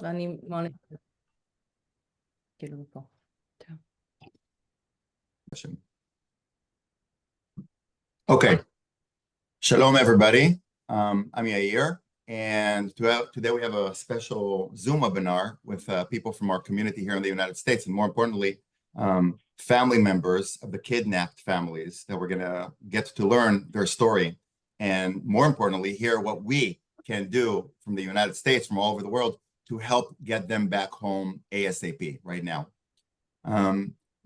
ואני כאילו פה. Okay. Shalom, everybody. I'm Yair, and today we have a special Zoom webinar with people from our community here in the United States, and more importantly, family members of the kidnapped families that we're going to get to learn their story, and more importantly, hear what we can do from the United States, from all over the world, to help get them back home ASAP right now.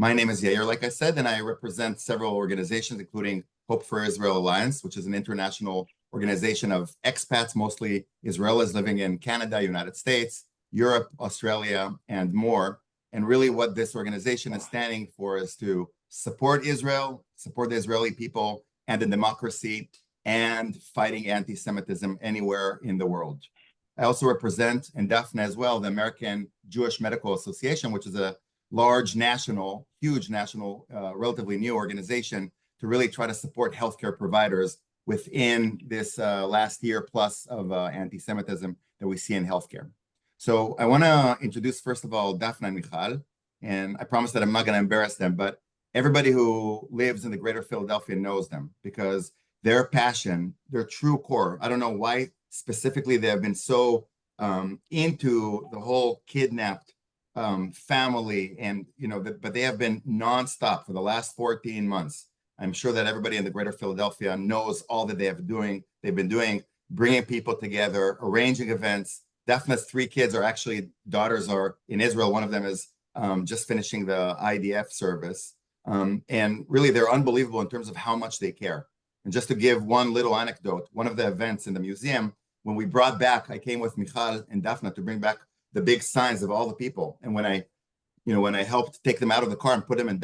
My name is Yair, like I said, and I represent several organizations, including Hope for Israel Alliance, which is an international organization of expats, mostly Israelis living in Canada, United States, Europe, Australia, and more. And really what this organization is standing for is to support Israel, support the Israeli people and the democracy, and fighting anti-Semitism anywhere in the world. I also represent, in Daphne as well, the American Jewish Medical Association, which is a large national, huge national, relatively new organization to really try to support healthcare providers within this last year plus of anti-Semitism that we see in healthcare. So I want to introduce, first of all, Daphne and Michal, and I promise that I'm not going to embarrass them, but everybody who lives in the greater Philadelphia knows them because their passion, their true core, I don't know why specifically they have been so into the whole kidnapped family, and but they have been nonstop for the last 14 months. I'm sure that everybody in the greater Philadelphia knows all that they've been doing, bringing people together, arranging events. Daphne's 3 kids are actually, daughters are in Israel. One of them is just finishing the IDF service. And really they're unbelievable in terms of how much they care. And just to give one little anecdote, one of the events in the museum, when we brought back, I came with Michal and Daphne to bring back the big signs of all the people. And when I helped take them out of the car and put them in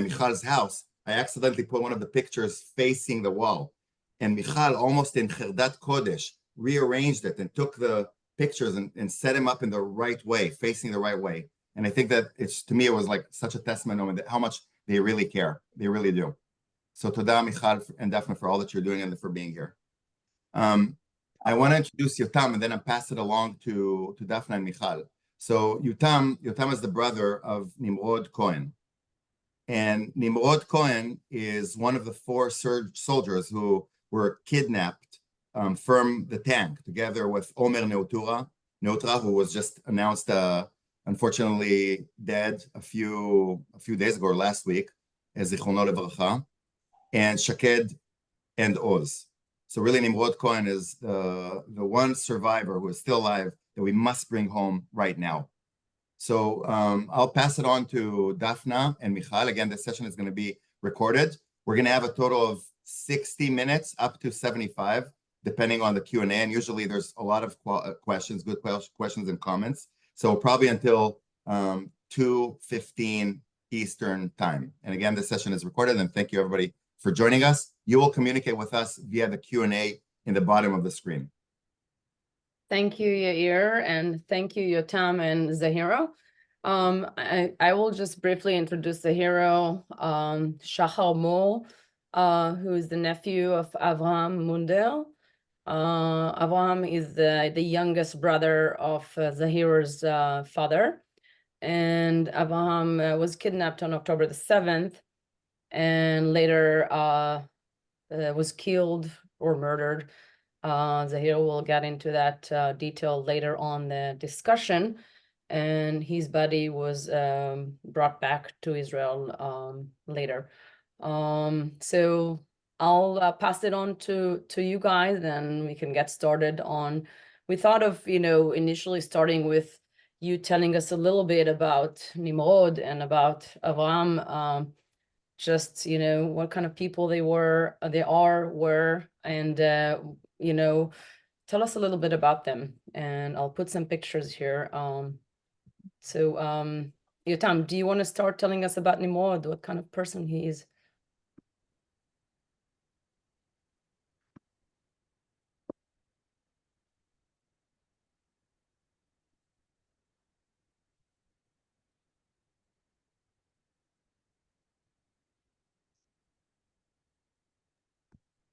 Michal's house, I accidentally put one of the pictures facing the wall. And Michal, almost in Cherdat Kodesh, rearranged it and took the pictures and set him up in the right way, facing the right way. And I think that to me, it was like such a testimony that how much they really care. They really do. So Toda, Michal and Daphne, for all that you're doing and for being here. I want to introduce Yotam and then I'll pass it along to Daphne and Michal. So Yotam is the brother of Nimrod Cohen. And Nimrod Cohen is one of the 4 soldiers who were kidnapped from the tank, together with Omer Neutra, who was just announced, unfortunately, dead a few days ago or last week, as Zichrono Levracha, and Shaked and Oz. So really, Nimrod Cohen is the one survivor who is still alive that we must bring home right now. So I'll pass it on to Daphne and Michal. Again, this session is going to be recorded. We're going to have a total of 60 minutes, up to 75, depending on the Q&A. And usually there's a lot of questions, good questions and comments. So probably until 2:15 Eastern time. And again, this session is recorded. And thank you, everybody, for joining us. You will communicate with us via the Q&A in the bottom of the screen. Thank you, Yair, and thank you, Yotam and Zahiro. I will just briefly introduce Zahiro, Shachar Mor, who is the nephew of Avraham Munder. Avraham is the youngest brother of Zahiro's father, and Avraham was kidnapped on October the 7th, and later was killed or murdered. Zahiro will get into that detail later on the discussion, and his body was brought back to Israel later. So I'll pass it on to you guys, and we can get started on. We thought of initially starting with you telling us a little bit about Nimrod and about Avraham, just what kind of people they were, and tell us a little bit about them. And I'll put some pictures here. So Yotam, do you want to start telling us about Nimrod, what kind of person he is?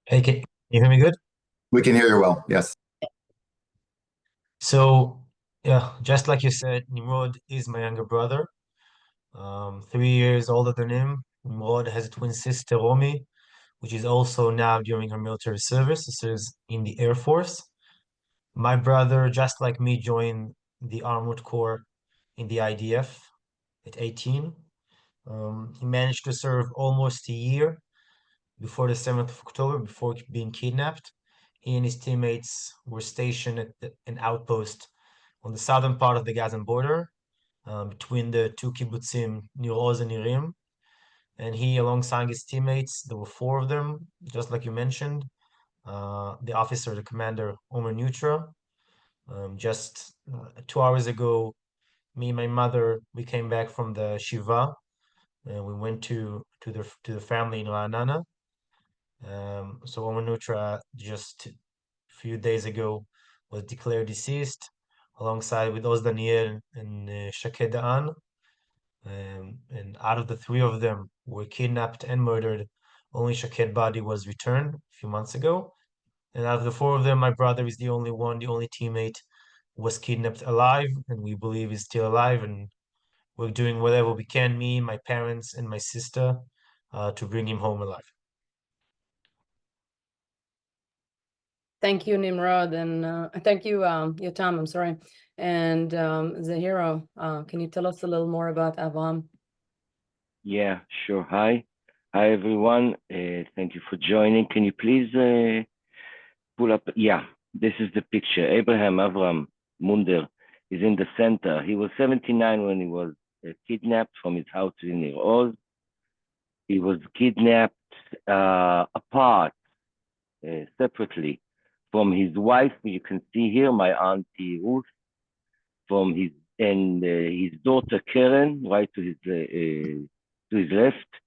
Hey, can you hear me good? We can hear you well, yes. So Yeah, just like you said, Nimrod is my younger brother, 3 years older than him. Nimrod has a twin sister, Romy, which is also now during her military service. This is in the Air Force. My brother, just like me, joined the Armored Corps in the IDF at 18. He managed to serve almost a year before the 7th of October, before being kidnapped. He and his teammates were stationed at an outpost on the southern part of the Gazan border, between the two kibbutzim, Nir Oz and Nirim. And he, alongside his teammates, there were four of them, just like you mentioned. The officer, the commander, Omer Nutra. Just 2 hours ago, me and my mother, we came back from the Shiva, and we went to the family in Ra'anana. So Omer Nutra just a few days ago was declared deceased, alongside with Oz Daniel and Shaked Da'an. And out of the three of them were kidnapped and murdered, only Shaked body was returned a few months ago. And out of the four of them, my brother is the only one, the only teammate who was kidnapped alive, and we believe is still alive. And we're doing whatever we can, me, my parents, and my sister, to bring him home alive. Thank you, Nimrod, and thank you, Yotam, I'm sorry. And Zahiro, can you tell us a little more about Avram? Yeah, sure. Hi, everyone. Thank you for joining. Can you please pull up? Yeah, this is the picture. Abraham Avram Munder is in the center. He was 79 when he was kidnapped from his house in Nir Oz. He was kidnapped apart, separately from his wife. You can see here my auntie Ruth, from his daughter Karen, right to his left,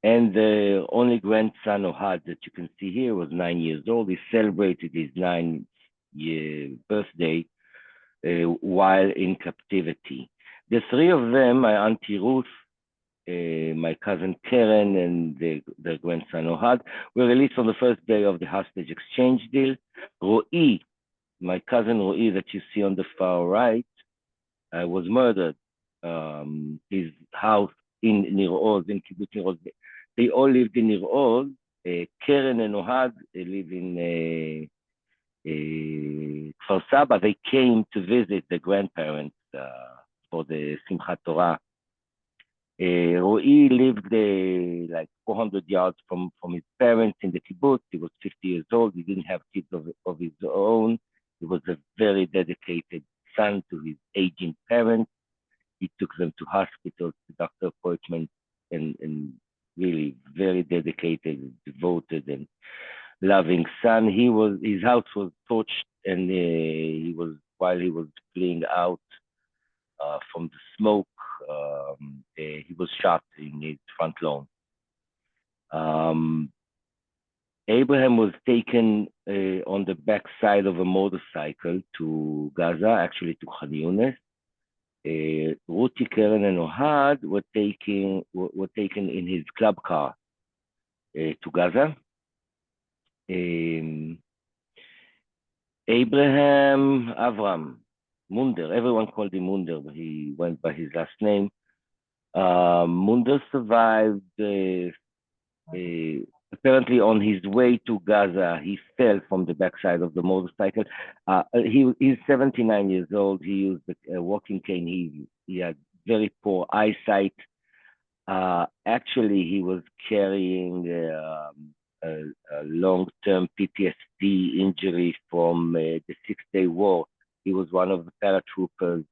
and the only grandson Ohad that you can see here was 9 years old. He celebrated his 9th birthday while in captivity. The three of them, my auntie Ruth, my cousin Karen, and their grandson Ohad, were released on the first day of the hostage exchange deal. Ro'i, my cousin Ro'i that you see on the far right, was murdered. His house in Nir Oz, in Kibbutz Nir Oz, they all lived in Nir Oz. Karen and Ohad live in Kfar Saba. They came to visit the grandparents for the Simchat Torah. Ro'i lived like 400 yards from his parents in the kibbutz. He was 50 years old. He didn't have kids of his own. He was a very dedicated son to his aging parents. He took them to hospitals, to doctor appointments, and really very dedicated, devoted, and loving son. His house was torched, and while he was fleeing out from the smoke, he was shot in his front lawn. Abraham was taken on the backside of a motorcycle to Gaza, actually to Khan Yunis. Ruti, Karen, and Ohad were taken in his club car to Gaza. Abraham Avram Munder, everyone called him Munder, but he went by his last name. Munder survived. Apparently, on his way to Gaza, he fell from the backside of the motorcycle. He's 79 years old. He used a walking cane. He had very poor eyesight. Actually, he was carrying a long-term PTSD injury from the Six-Day War. He was one of the paratroopers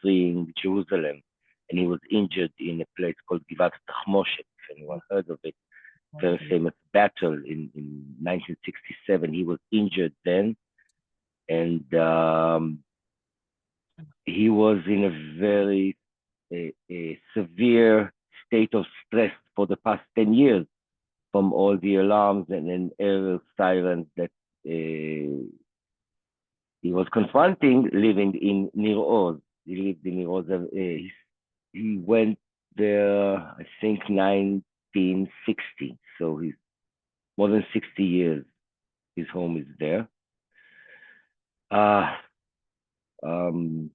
freeing Jerusalem, and he was injured in a place called Givat Tachmoshet, if anyone heard of it. Very famous battle in 1967. He was injured then, and he was in a very severe state of stress for the past 10 years from all the alarms and aerial sirens that he was confronting living in Nir Oz. He lived in Nir Oz. He went there, I think, 1960. So he's more than 60 years. His home is there. Well,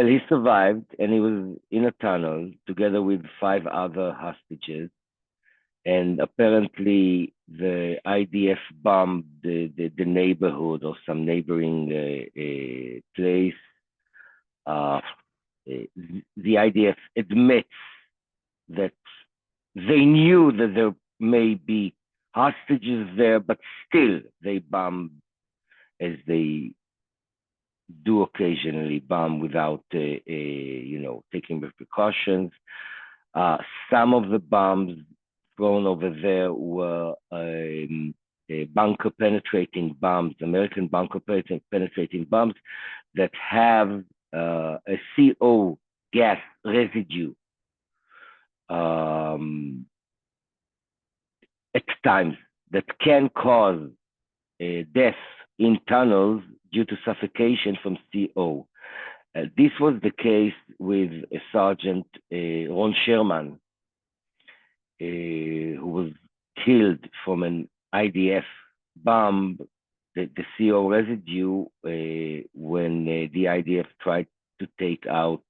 he survived, and he was in a tunnel together with 5 other hostages. And apparently, the IDF bombed the neighborhood or some neighboring place. The IDF admits that they knew that there may be hostages there, but still they bombed, as they do occasionally, bomb without taking precautions. Some of the bombs thrown over there were bunker penetrating bombs, American bunker penetrating bombs that have a CO gas residue at times that can cause death in tunnels due to suffocation from CO. This was the case with Sergeant Ron Sherman, who was killed from an IDF bomb, the CO residue, when the IDF tried to take out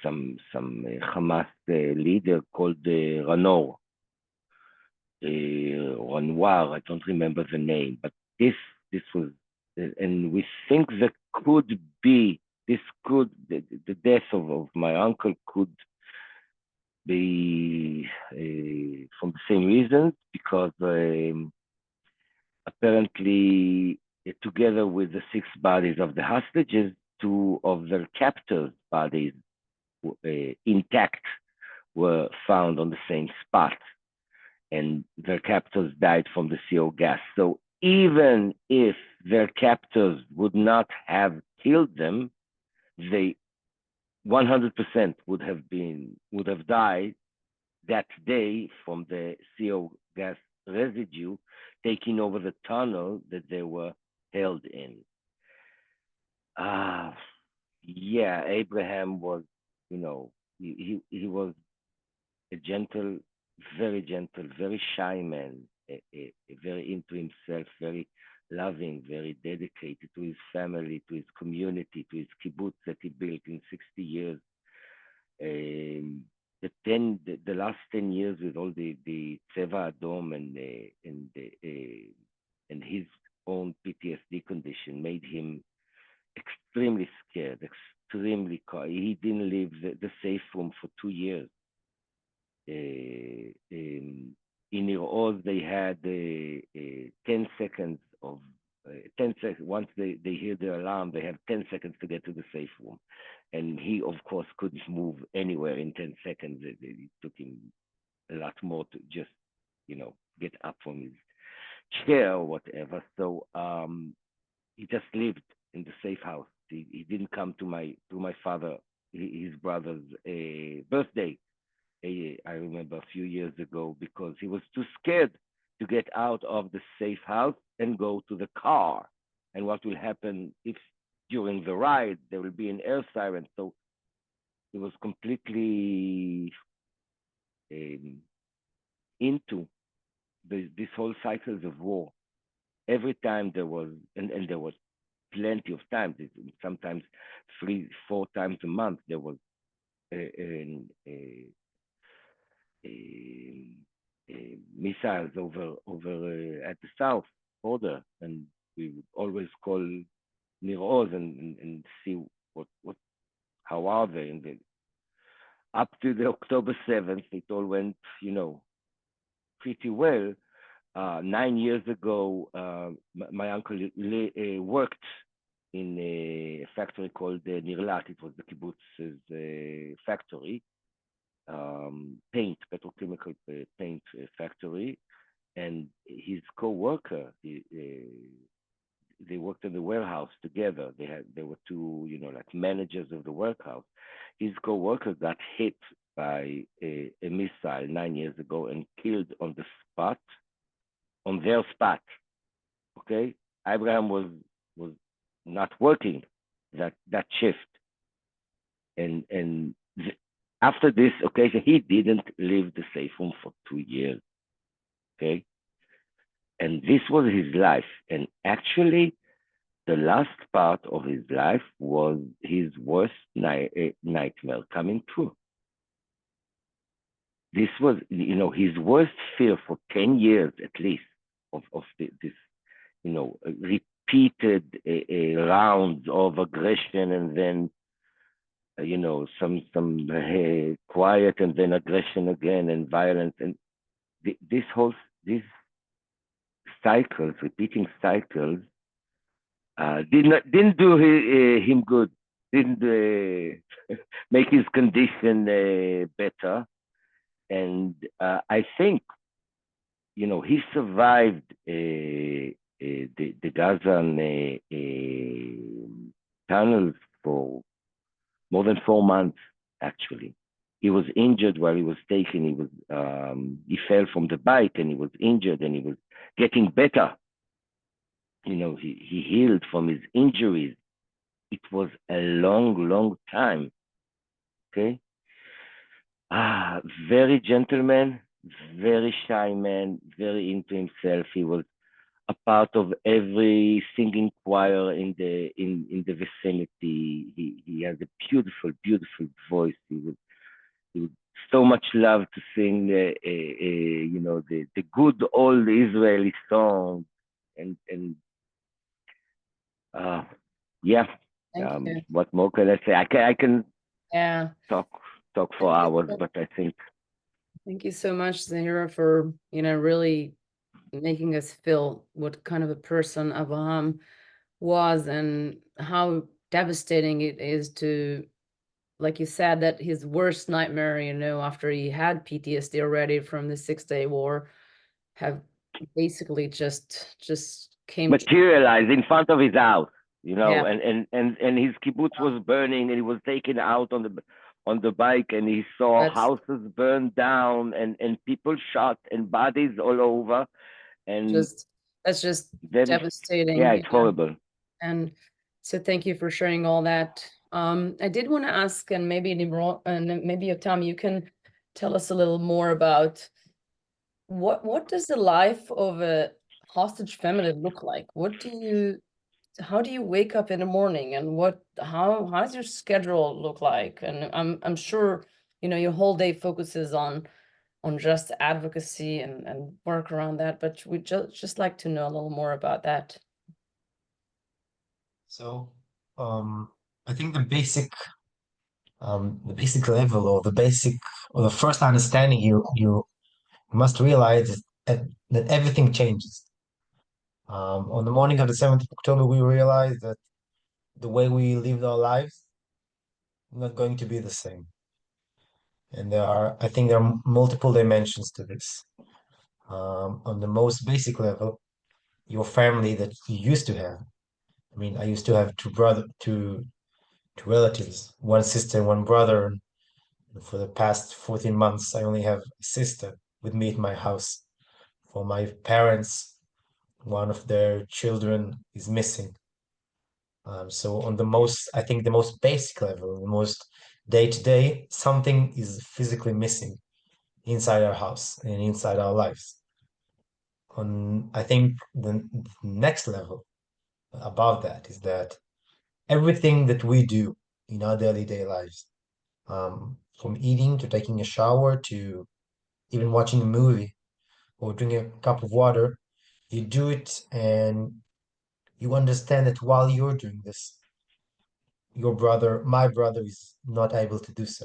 some Hamas leader called Ranor. Ranwar, I don't remember the name, but this was, and we think that the death of my uncle could be from the same reasons, because apparently, together with the 6 bodies of the hostages, 2 of their captors' bodies intact were found on the same spot, and their captors died from the CO gas. So even if their captors would not have killed them, they 100% would have died that day from the CO gas residue taking over the tunnel that they were held in. Yeah, Abraham was, he was a gentle, very shy man, very into himself, very loving, very dedicated to his family, to his community, to his kibbutz that he built in 60 years. The last 10 years with all the Tseva Adom and his own PTSD condition made him extremely scared, extremely cold. He didn't leave the safe room for 2 years. In Nir Oz, they had 10 seconds of 10 seconds. Once they hear the alarm, they have 10 seconds to get to the safe room. And he, of course, couldn't move anywhere in 10 seconds. It took him a lot more to just, get up from his chair or whatever. So he just lived in the safe house. He didn't come to my father, his brother's birthday. I remember a few years ago, because he was too scared to get out of the safe house and go to the car. And what will happen if during the ride there will be an air siren? So he was completely into this whole cycles of war. Every time there was, and there was plenty of times, sometimes 3-4 times a month, there was missiles over at the south border, and we would always call Nir Oz and see how are they. And up to the October 7th, it all went, pretty well. 9 years ago, my uncle worked in a factory called Nirlat. It was the kibbutz's factory, petrochemical paint factory. And his co-worker, they worked in the warehouse together. They were 2, like managers of the warehouse. His co-worker got hit by a missile 9 years ago and killed on their spot. Okay, Abraham was not working that shift, and after this occasion, he didn't leave the safe room for 2 years. Okay, And this was his life. And actually, the last part of his life was his worst nightmare coming true. This was, his worst fear for 10 years at least of this, repeated rounds of aggression, and then, some quiet, and then aggression again, and violence. And these cycles, repeating cycles, didn't do him good, didn't make his condition better. And I think, he survived the Gaza tunnels for more than 4 months. Actually, he was injured while he was taken. He fell from the bike, and he was injured, and he was getting better. He healed from his injuries. It was a long, long time. Okay. Very gentleman, very shy man, very into himself. He was a part of every singing choir in the vicinity. He has a beautiful, beautiful voice. He would so much love to sing the good old Israeli songs, and yeah. Thank you. What more can I say? I can Yeah. talk for Thank you. hours, but I think. Thank you so much, Zahira, for, really making us feel what kind of a person Abraham was, and how devastating it is to, like you said, that his worst nightmare, after he had PTSD already from the 6-Day War, have basically just came true. Materialized in front of his house, Yeah. and his kibbutz was burning, and he was taken out on the bike, and he saw That's- houses burned down, and people shot, and bodies all over, and that's just then devastating. yeah, it's horrible. And so thank you for sharing all that. I did want to ask, and maybe Nimrod, and maybe Tom, you can tell us a little more about what does the life of a hostage family look like? How do you wake up in the morning, and how does your schedule look like? And I'm sure, your whole day focuses on just advocacy and work around that, but we just like to know a little more about that. So, I think the basic level, or the first understanding you must realize that everything changes. On the morning of the 7th of October, we realized that the way we lived our lives is not going to be the same. And I think there are multiple dimensions to this. On the most basic level, your family that you used to have. I mean, I used to have two relatives, one sister, one brother. And for the past 14 months, I only have a sister with me at my house. For my parents, one of their children is missing. So I think the most basic level, the most day-to-day, something is physically missing inside our house and inside our lives. I think the next level above that is that everything that we do in our day lives, from eating to taking a shower to even watching a movie or drinking a cup of water, you do it and you understand that while you're doing this, my brother is not able to do so.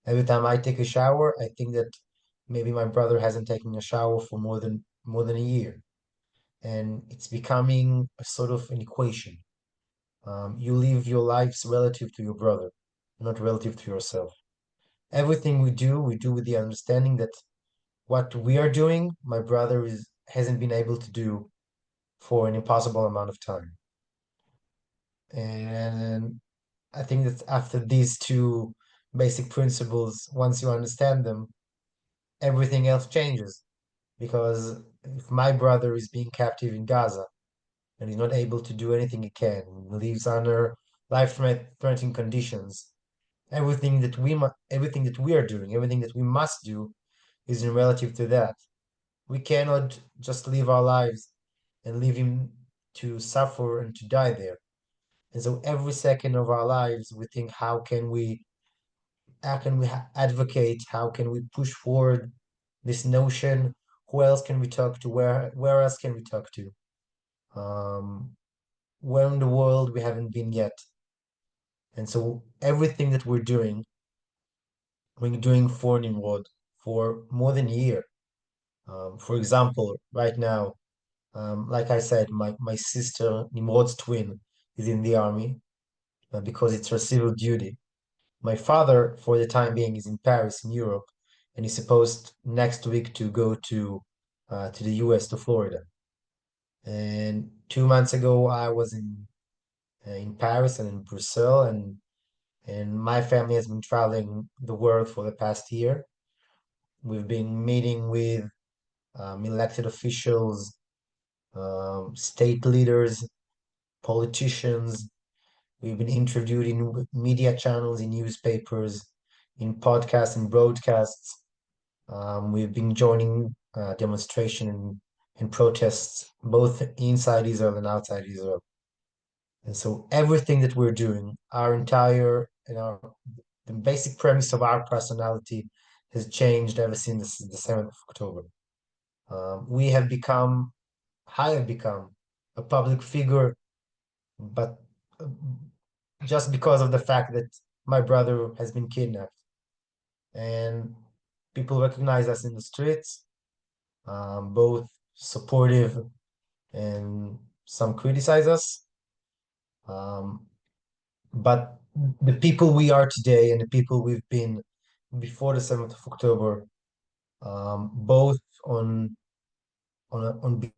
Every time I take a shower, I think that maybe my brother hasn't taken a shower for more than a year. And it's becoming a sort of an equation. You live your lives relative to your brother, not relative to yourself. Everything we do with the understanding that what we are doing, my brother hasn't been able to do for an impossible amount of time. And I think that after these two basic principles, once you understand them, everything else changes. Because if my brother is being captive in Gaza and he's not able to do anything he can, lives under life-threatening conditions, everything that we are doing, everything that we must do is in relative to that. we cannot just live our lives and leave him to suffer and to die there. And so every second of our lives, we think, how can we advocate? How can we push forward this notion? Who else can we talk to? Where else can we talk to? Where in the world we haven't been yet? And so everything that we're doing for Nimrod for more than a year. For example, right now, like I said, my sister, Nimrod's twin, is in the army because it's her civil duty. My father, for the time being, is in Paris, in Europe, and he's supposed next week to go to the US, to Florida. And 2 months ago, I was in Paris and in Brussels, and my family has been traveling the world for the past year. We've been meeting with elected officials, state leaders, politicians. We've been interviewed in media channels, in newspapers, in podcasts and broadcasts. We've been joining demonstration and protests, both inside Israel and outside Israel. And so everything that we're doing, the basic premise of our personality has changed ever since the 7th of October. I have become a public figure, but just because of the fact that my brother has been kidnapped. And people recognize us in the streets, both supportive and some criticize us. But the people we are today and the people we've been before the 7th of October, both on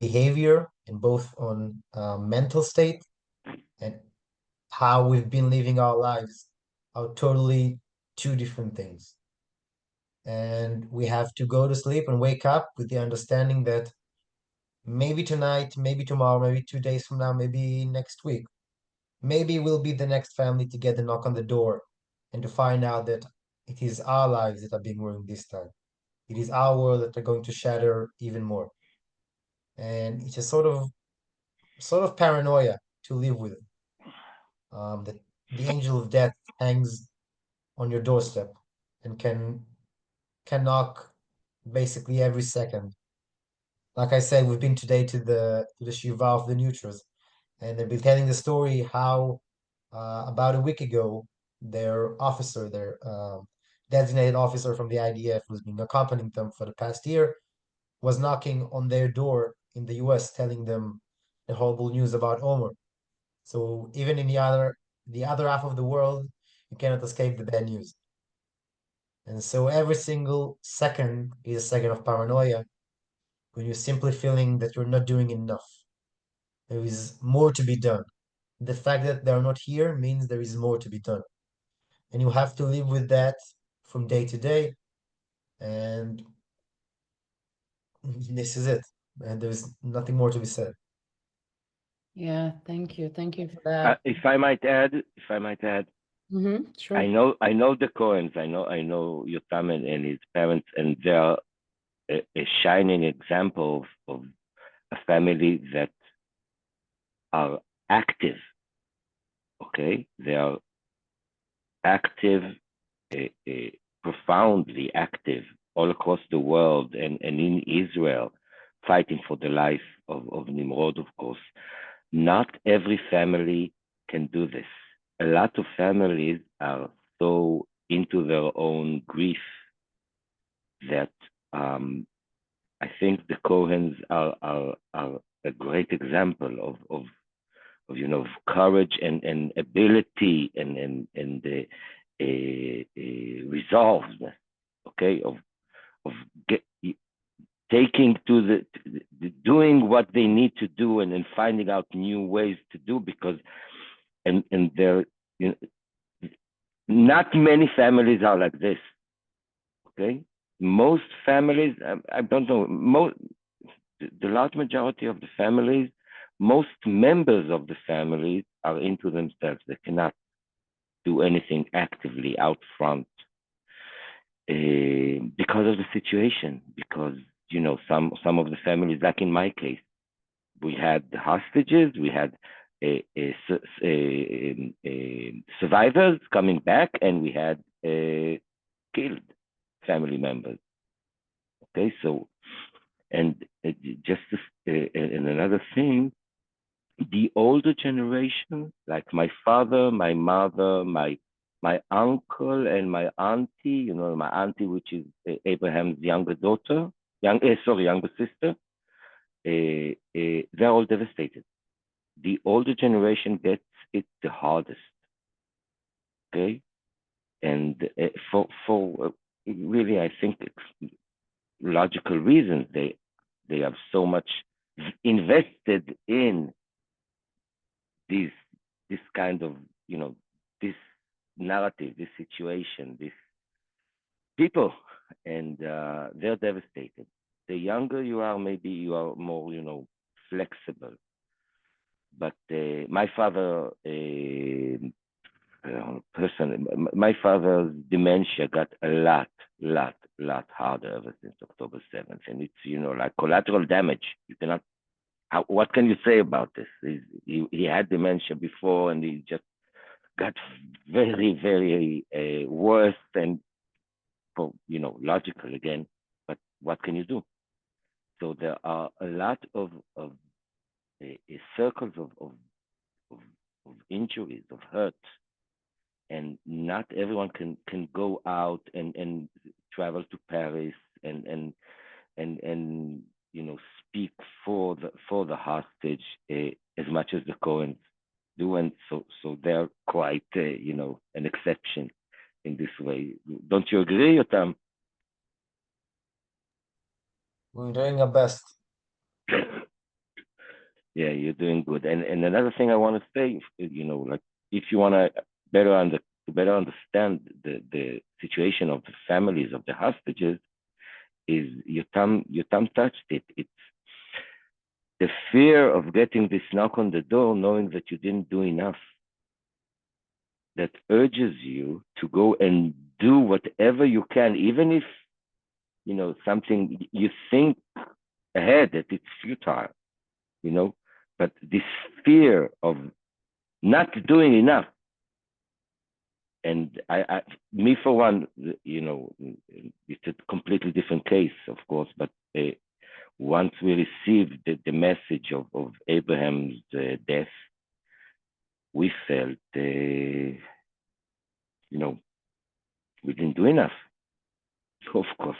behavior and both on mental state and how we've been living our lives, are totally two different things. And we have to go to sleep and wake up with the understanding that maybe tonight, maybe tomorrow, maybe 2 days from now, maybe next week, maybe we'll be the next family to get the knock on the door and to find out that it is our lives that are being ruined this time. It is our world that are going to shatter even more. And it's a sort of paranoia to live with. That the angel of death hangs on your doorstep and can knock basically every second. Like I said, we've been today to the Shiva of the Neutrals, and they've been telling the story how about a week ago, their designated officer from the IDF, who's been accompanying them for the past year, was knocking on their door in the US, telling them the horrible news about Omer. So even in the other half of the world, you cannot escape the bad news. And so every single second is a second of paranoia when you're simply feeling that you're not doing enough. There is more to be done. The fact that they're not here means there is more to be done. And you have to live with that from day to day. And this is it. And there's nothing more to be said. Yeah, thank you. Thank you for that. If I might add, Sure. I know the Cohens. I know Yotam and his parents, and they are a shining example of a family that are active. Okay, they are active, profoundly active all across the world and in Israel, fighting for the life of Nimrod, of course. Not every family can do this. A lot of families are so into their own grief that I think the Cohens are a great example of courage and ability and resolve, okay, of taking to doing what they need to do and finding out new ways to do, because and there, not many families are like this. Okay, most families, I don't know, the large majority of the families, most members of the families are into themselves. They cannot do anything actively out front because of the situation, because you know, some of the families, like in my case, we had hostages, we had survivors coming back, and we had killed family members. Okay, so, and and another thing, the older generation, like my father, my mother, my uncle, and my auntie, you know, my auntie, which is Abraham's younger sister, they're all devastated. The older generation gets it the hardest. Okay, and for really, I think logical reasons, they have so much invested in this kind of, you know, this narrative, this situation, this people, and they're devastated. The younger you are, maybe you are more, you know, flexible. But my father, my father's dementia got a lot harder ever since October 7th. And it's, you know, like collateral damage. You cannot, what can you say about this? He had dementia before, and he just got very, very worse, and, you know, logical again. But what can you do? So there are a lot of circles of injuries, of hurt, and not everyone can go out and travel to Paris and you know, speak for the hostage as much as the Cohens do, and so they're quite you know, an exception in this way. Don't you agree, Yotam? We're doing our best. Yeah, you're doing good. And another thing I want to say, you know, like, if you want to better understand the situation of the families of the hostages, is Yotam touched it. It's the fear of getting this knock on the door, knowing that you didn't do enough, that urges you to go and do whatever you can, even if, you know, something you think ahead that it's futile, you know, but this fear of not doing enough. And me for one, you know, it's a completely different case, of course, but once we received the message of Abraham's death, we felt, you know, we didn't do enough. So of course,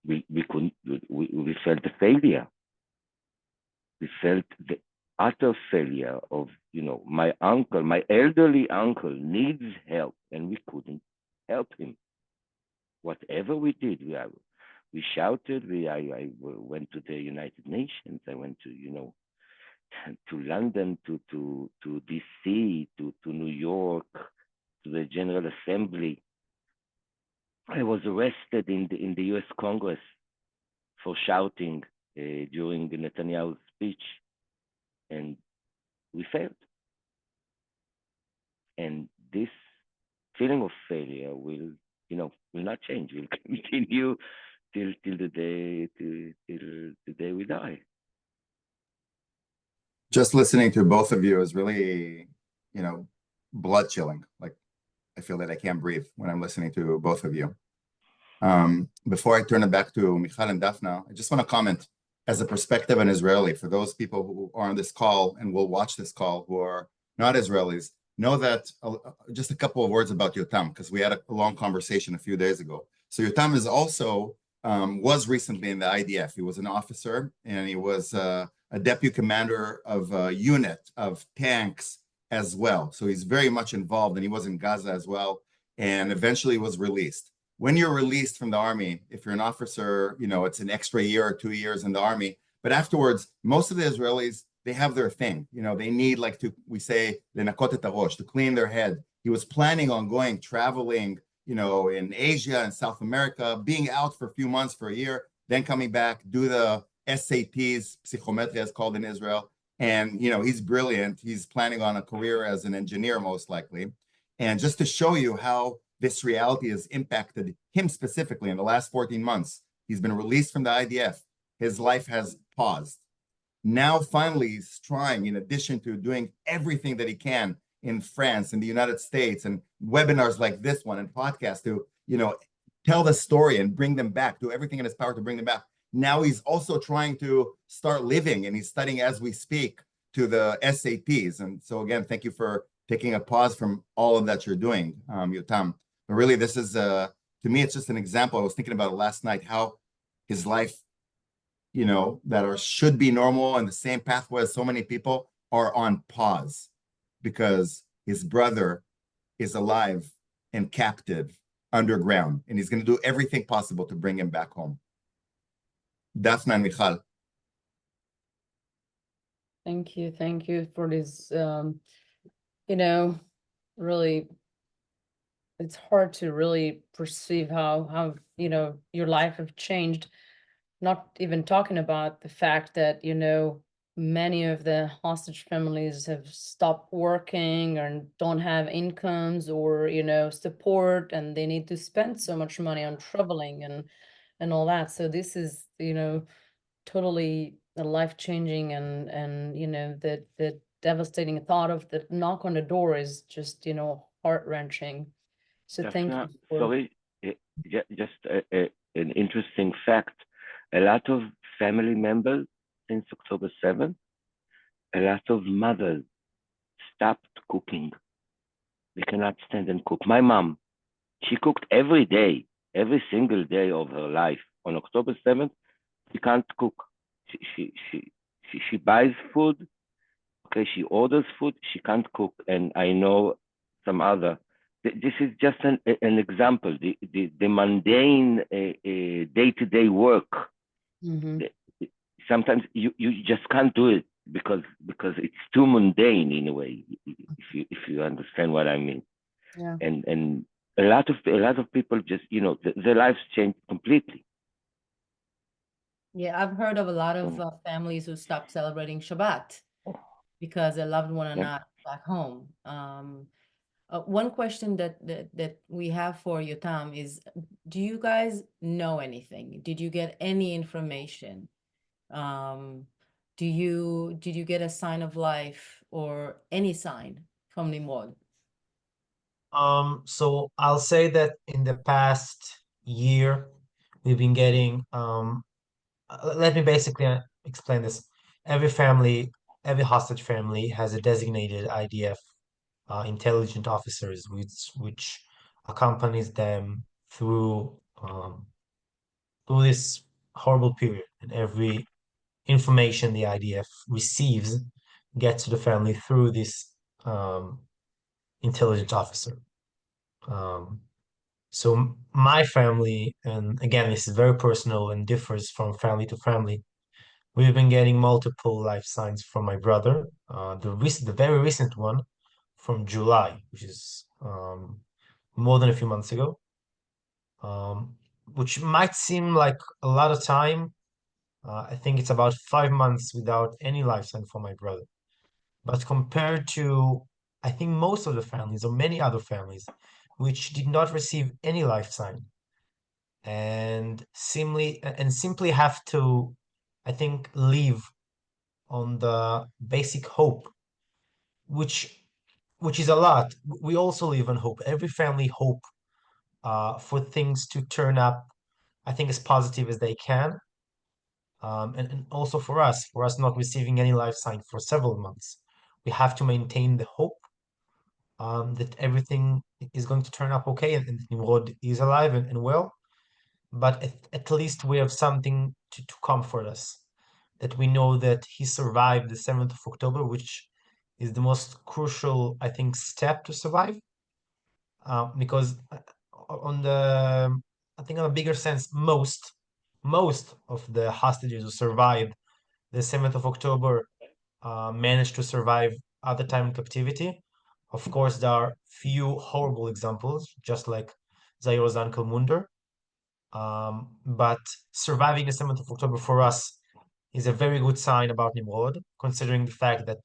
we couldn't. We felt the failure. We felt the utter failure of, you know, my uncle, my elderly uncle needs help, and we couldn't help him. Whatever we did, we shouted. I went to the United Nations. I went to, you know, to London, to DC, to New York, to the General Assembly. I was arrested in the U.S. Congress for shouting during Netanyahu's speech, and we failed. And this feeling of failure will, you know, will not change. Will continue till the day we die. Just listening to both of you is really, you know, blood chilling. Like, I feel that I can't breathe when I'm listening to both of you. Before I turn it back to Michal and Daphna, I just want to comment as a perspective an Israeli, for those people who are on this call and will watch this call who are not Israelis, know that just a couple of words about Yotam, because we had a long conversation a few days ago. So Yotam is also, was recently in the IDF. He was an officer, and he was a deputy commander of a unit of tanks as well. So he's very much involved, and he was in Gaza as well, and eventually was released. When you're released from the army, if you're an officer, you know, it's an extra year or 2 years in the army. But afterwards, most of the Israelis, they have their thing. You know, they need, like, we say, lenakot et harosh, to clean their head. He was planning on traveling, you know, in Asia and South America, being out for a few months, for a year, then coming back, do the SATs, psychometry as called in Israel. And, you know, he's brilliant. He's planning on a career as an engineer, most likely. And just to show you how this reality has impacted him specifically in the last 14 months, He's been released from the IDF. His life has paused. Now, finally, he's trying, in addition to doing everything that he can in France, in the United States, and webinars like this one and podcasts to, tell the story and bring them back, do everything in his power to bring them back. Now he's also trying to start living, and he's studying as we speak to the SATs. And so again, thank you for taking a pause from all of that you're doing, Yotam. But really, this is, to me, it's just an example. I was thinking about it last night, how his life, that should be normal and the same pathway as so many people are on pause because his brother is alive and captive underground, and he's going to do everything possible to bring him back home. Daphne and Michal. Thank you for this. Really, it's hard to really perceive how your life have changed. Not even talking about the fact that many of the hostage families have stopped working and don't have incomes or support, and they need to spend so much money on traveling and all that. So this is totally a life-changing and the devastating thought of the knock on the door is just heart-wrenching. So thank you for... Sorry, just an interesting fact. A lot of family members since October 7th, a lot of mothers stopped cooking. They cannot stand and cook. My mom, she cooked every day, every single day of her life. On October 7th, she can't cook. She buys food. Okay, she orders food. She can't cook. And I know some other. This is just an example. The mundane day-to-day work. Mm-hmm. Sometimes you just can't do it because it's too mundane in a way. If you understand what I mean. Yeah. And a lot of people just their lives change completely. Yeah, I've heard of a lot of families who stopped celebrating Shabbat because their loved one are not back home. One question that we have for Yotam is, do you guys know anything? Did you get any information? Did you get a sign of life or any sign from Nimrod? So I'll say that in the past year, we've been getting, let me basically explain this. Every hostage family has a designated IDF intelligent officers, which accompanies them through this horrible period, and every information the IDF receives gets to the family through this intelligent officer. So my family, and again, this is very personal and differs from family to family. We've been getting multiple life signs from my brother. The very recent one from July, which is more than a few months ago, which might seem like a lot of time. I think it's about 5 months without any life sign for my brother. But compared to, I think, most of the families or many other families, which did not receive any life sign and simply have to, I think, live on the basic hope, which is a lot. We also live on hope. Every family hope for things to turn up, I think, as positive as they can. And also for us not receiving any life sign for several months, we have to maintain the hope that everything is going to turn up okay, and Nimrod is alive and well. But at least we have something to comfort us, that we know that he survived the 7th of October, which is the most crucial, I think, step to survive. Because on a bigger sense, most of the hostages who survived the 7th of October managed to survive other time in captivity. Of course, there are few horrible examples, just like Zair's uncle Munder. But surviving the 7th of October for us is a very good sign about Nimrod, considering the fact that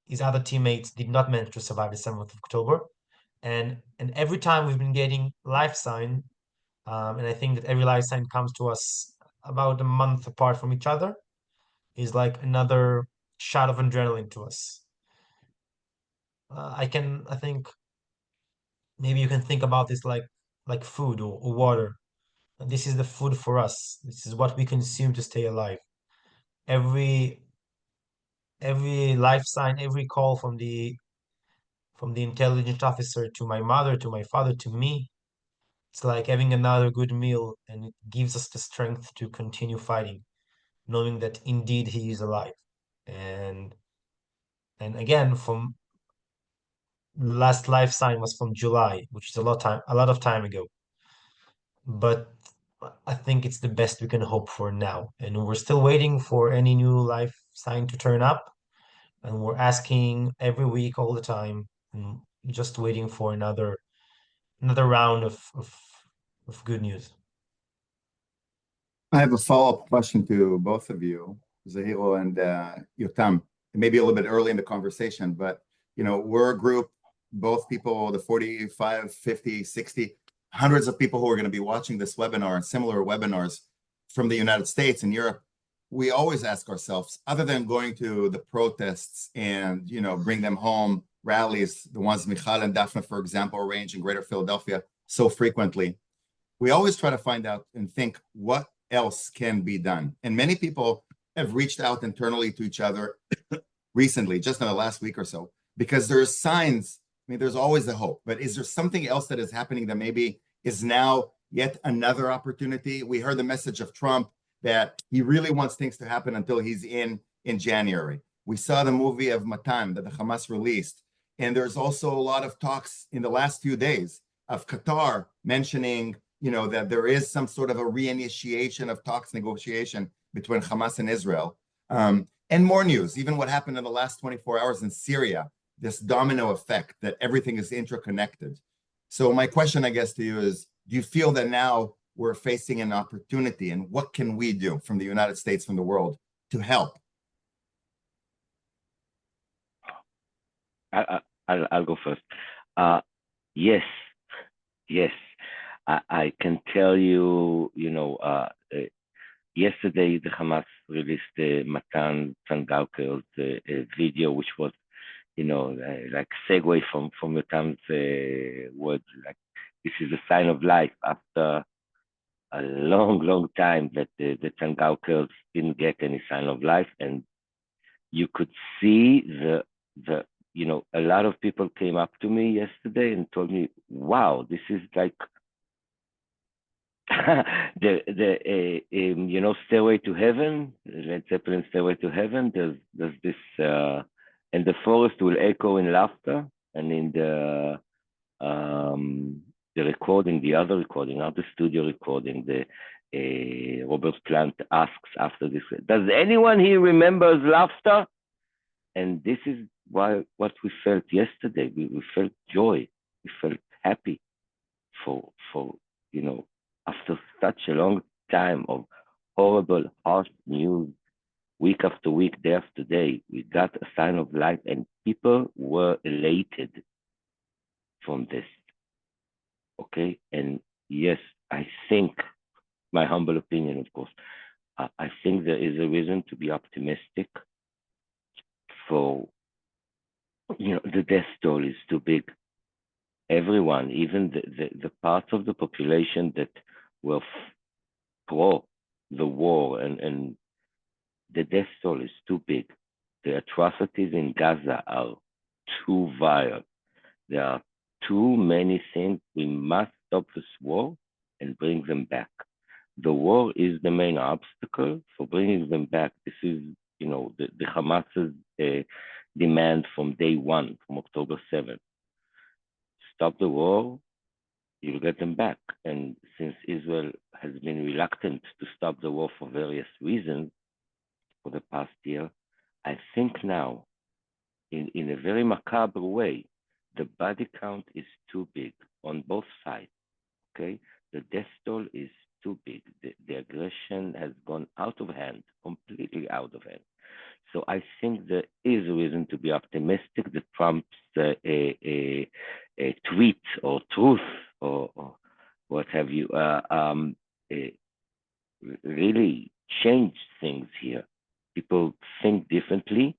his other teammates did not manage to survive the 7th of October. And every time we've been getting life sign, and I think that every life sign comes to us about a month apart from each other is like another shot of adrenaline to us. I think maybe you can think about this like food or water. This is the food for us. This is what we consume to stay alive. Every life sign, every call from the intelligence officer to my mother, to my father, to me, it's like having another good meal, and it gives us the strength to continue fighting, knowing that indeed he is alive. And again, from the last life sign was from July, which is a lot of time ago. But I think it's the best we can hope for now. And we're still waiting for any new life sign to turn up. And we're asking every week, all the time, and just waiting for another round of good news. I have a follow-up question to both of you, Zahiro and Yotam. It may be a little bit early in the conversation, but we're a group, both people, the 45, 50, 60, hundreds of people who are going to be watching this webinar and similar webinars from the United States and Europe. We always ask ourselves, other than going to the protests and bring them home, rallies, the ones Michal and Daphne, for example, arrange in Greater Philadelphia so frequently, we always try to find out and think what else can be done. And many people have reached out internally to each other recently, just in the last week or so, because there's signs. I mean, there's always a hope, but is there something else that is happening that maybe is now yet another opportunity? We heard the message of Trump that he really wants things to happen until he's in January. We saw the movie of Matan that the Hamas released. And there's also a lot of talks in the last few days of Qatar mentioning that there is some sort of a reinitiation of talks, negotiation between Hamas and Israel. And more news, even what happened in the last 24 hours in Syria, this domino effect that everything is interconnected. So my question, I guess, to you is, do you feel that now we're facing an opportunity, and what can we do from the United States, from the world, to help? I'll go first. Yes. I can tell you, yesterday the Hamas released the Matan Tzangauker's video, which was, like segue from Yotam's words, like this is a sign of life after a long time that the Tzangaukers didn't get any sign of life, and you could see a lot of people came up to me yesterday and told me, "Wow, this is like." Stairway to Heaven, Led Zeppelin Stairway to Heaven, there's this, and the forest will echo in laughter, and in the recording, the other recording, not the studio recording, the Robert Plant asks after this, does anyone here remembers laughter? And this is what we felt yesterday. We felt joy, we felt happy for after such a long time of horrible, harsh news, week after week, day after day, we got a sign of life, and people were elated from this. Okay, and yes, I think, my humble opinion, of course, I think there is a reason to be optimistic. For the death toll is too big. Everyone, even the parts of the population that were pro the war, and the death toll is too big. The atrocities in Gaza are too vile. There are too many things. We must stop this war and bring them back. The war is the main obstacle for bringing them back. This is, the Hamas's demand from day one, from October 7th. Stop the war, you'll get them back. And since Israel has been reluctant to stop the war for various reasons for the past year, I think now, in a very macabre way, the body count is too big on both sides, okay? The death toll is too big. The aggression has gone out of hand, completely out of hand. So I think there is a reason to be optimistic that Trump's tweet or truth or what have you really changed things here. People think differently,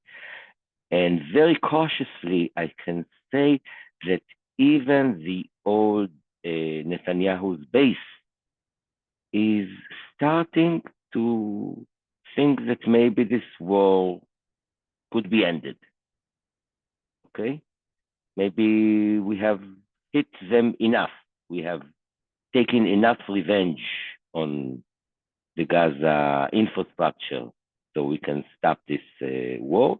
and very cautiously, I can say that even the old Netanyahu's base is starting to think that maybe this war could be ended. Okay? Maybe we have hit them enough. We have taken enough revenge on the Gaza infrastructure so we can stop this war.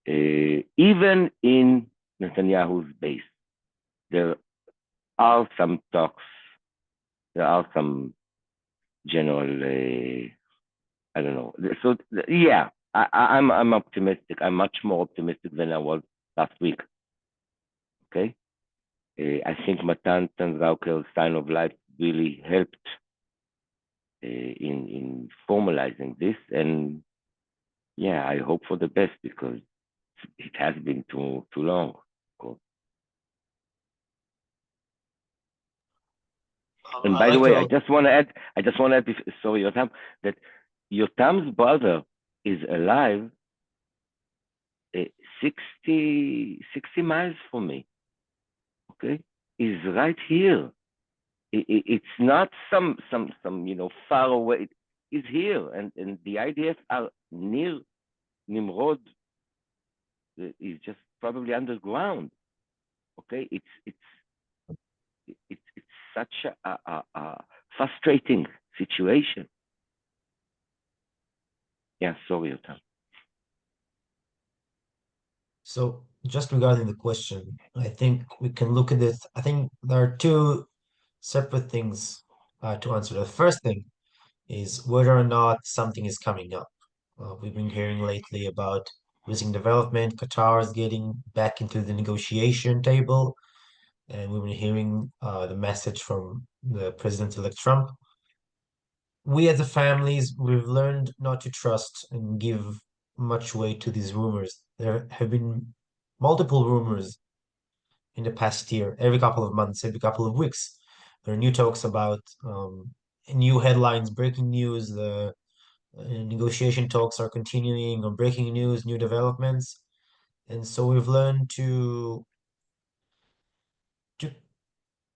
Even in Netanyahu's base, there are some talks, there are some general, I don't know. So yeah, I'm optimistic. I'm much more optimistic than I was last week. Okay, I think Matan Tanzaukel's sign of life really helped in formalizing this, and yeah, I hope for the best because it has been too long. Cool. And I'd by the like way, to I just want to add, sorry, Yotam, that Yotam's brother is alive 60 miles from me. Okay, he's right here. It's not some far away. He's here, and the IDF are near Nimrod. Is just probably underground. Okay, it's such a frustrating situation. Yeah, sorry, Yotam. So just regarding the question, I think we can look at it. I think there are two separate things to answer. The first thing is whether or not something is coming up. We've been hearing lately about recent development. Qatar is getting back into the negotiation table, and we've been hearing the message from the President-elect Trump. We as a families, we've learned not to trust and give much weight to these rumors. There have been multiple rumors in the past year, every couple of months, every couple of weeks. There are new talks about new headlines, breaking news, the negotiation talks are continuing, or breaking news, new developments. And so we've learned to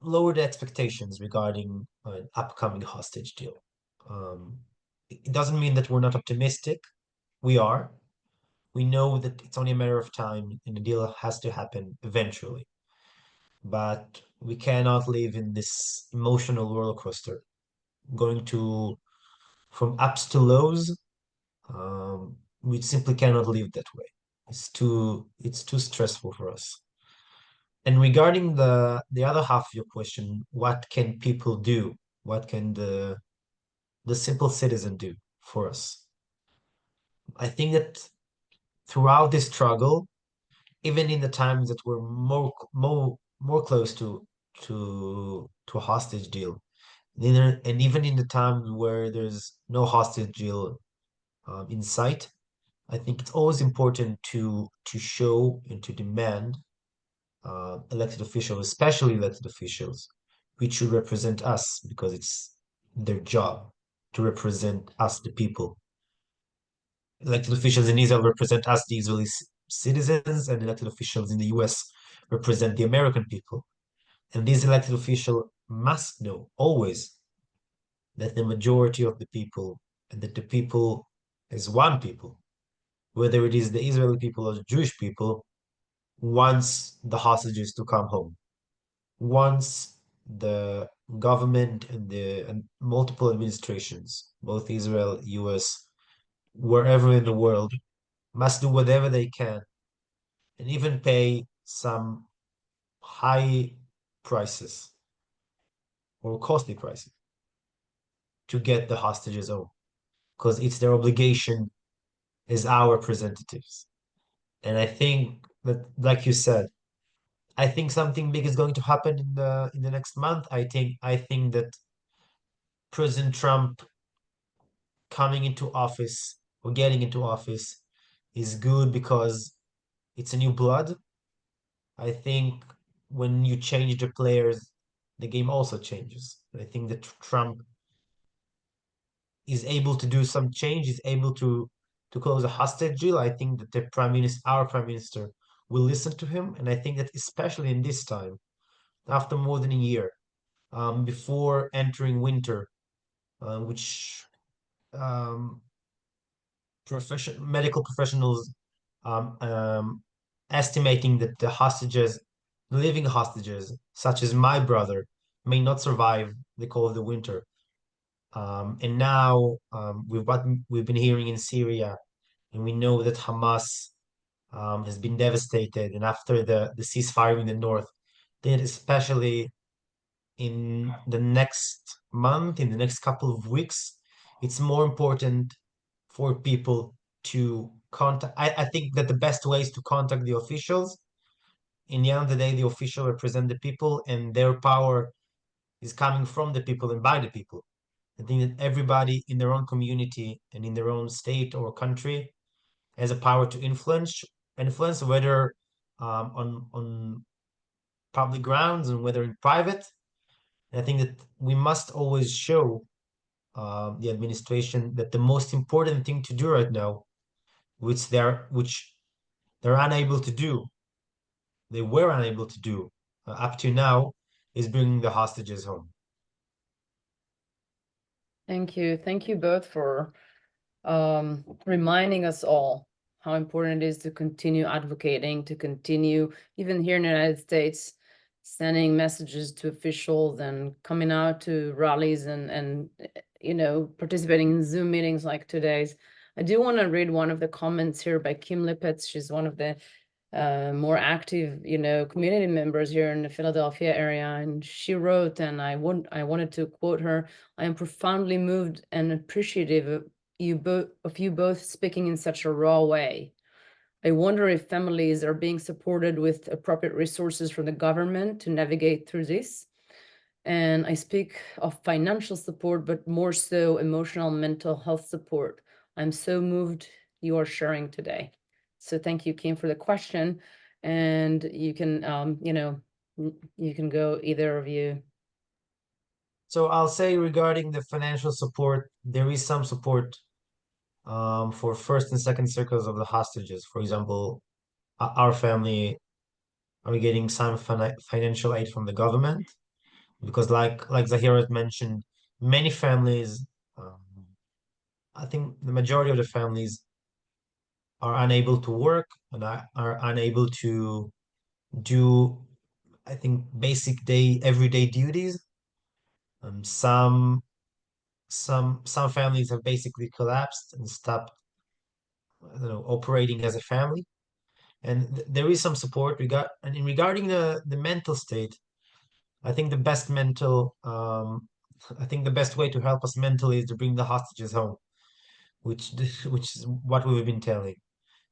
lower the expectations regarding an upcoming hostage deal. It doesn't mean that we're not optimistic. We are. We know that it's only a matter of time and the deal has to happen eventually. But we cannot live in this emotional roller coaster, going to from ups to lows. We simply cannot live that way. It's too stressful for us. And regarding the other half of your question, what can people do? What can the simple citizen do for us? I think that throughout this struggle, even in the times that we're more close to a hostage deal, and even in the times where there's no hostage deal in sight, I think it's always important to show and to demand elected officials, especially elected officials, which should represent us because it's their job to represent us, the people. Elected officials in Israel represent us, the Israeli citizens, and elected officials in the US represent the American people. And these elected officials must know always that the majority of the people and that the people is one people, whether it is the Israeli people or the Jewish people, wants the hostages to come home. Once the government and multiple administrations, both Israel, US, wherever in the world, must do whatever they can and even pay some high prices or costly prices to get the hostages home because it's their obligation as our representatives. And I think that, like you said, I think something big is going to happen in the next month. I think that President Trump coming into office or getting into office is good because it's a new blood. I think when you change the players, the game also changes. I think that Trump is able to do some change, is able to close a hostage deal, I think that our prime minister, will listen to him. And I think that especially in this time, after more than a year, before entering winter, which medical professionals estimating that the living hostages, such as my brother, may not survive the cold of the winter. And now what we've been hearing in Syria, and we know that Hamas has been devastated, and after the ceasefire in the north, that especially in the next month, in the next couple of weeks, it's more important for people to contact. I think that the best way is to contact the officials. In the end of the day, the officials represent the people, and their power is coming from the people and by the people. I think that everybody in their own community and in their own state or country has a power to influence, whether on public grounds and whether in private. And I think that we must always show the administration that the most important thing to do right now, which they're unable to do, they were unable to do up to now, is bringing the hostages home. Thank you. Thank you both for reminding us all how important it is to continue advocating, to continue, even here in the United States, sending messages to officials and coming out to rallies and participating in Zoom meetings like today's. I do want to read one of the comments here by Kim Lippitz. She's one of the more active, community members here in the Philadelphia area. And she wrote, and I wanted to quote her, "I am profoundly moved and appreciative of you both speaking in such a raw way. I wonder if families are being supported with appropriate resources from the government to navigate through this. And I speak of financial support, but more so emotional, mental health support. I'm so moved you are sharing today." So thank you, Kim, for the question. And you can, you can go, either of you. So I'll say regarding the financial support, there is some support for first and second circles of the hostages. For example, our family are getting some financial aid from the government, because like Zahira mentioned, many families, I think the majority of the families are unable to work and are unable to do, I think, basic everyday duties. Some families have basically collapsed and stopped, operating as a family. And there is some support regarding the mental state. I think the best way to help us mentally is to bring the hostages home, which is what we've been telling.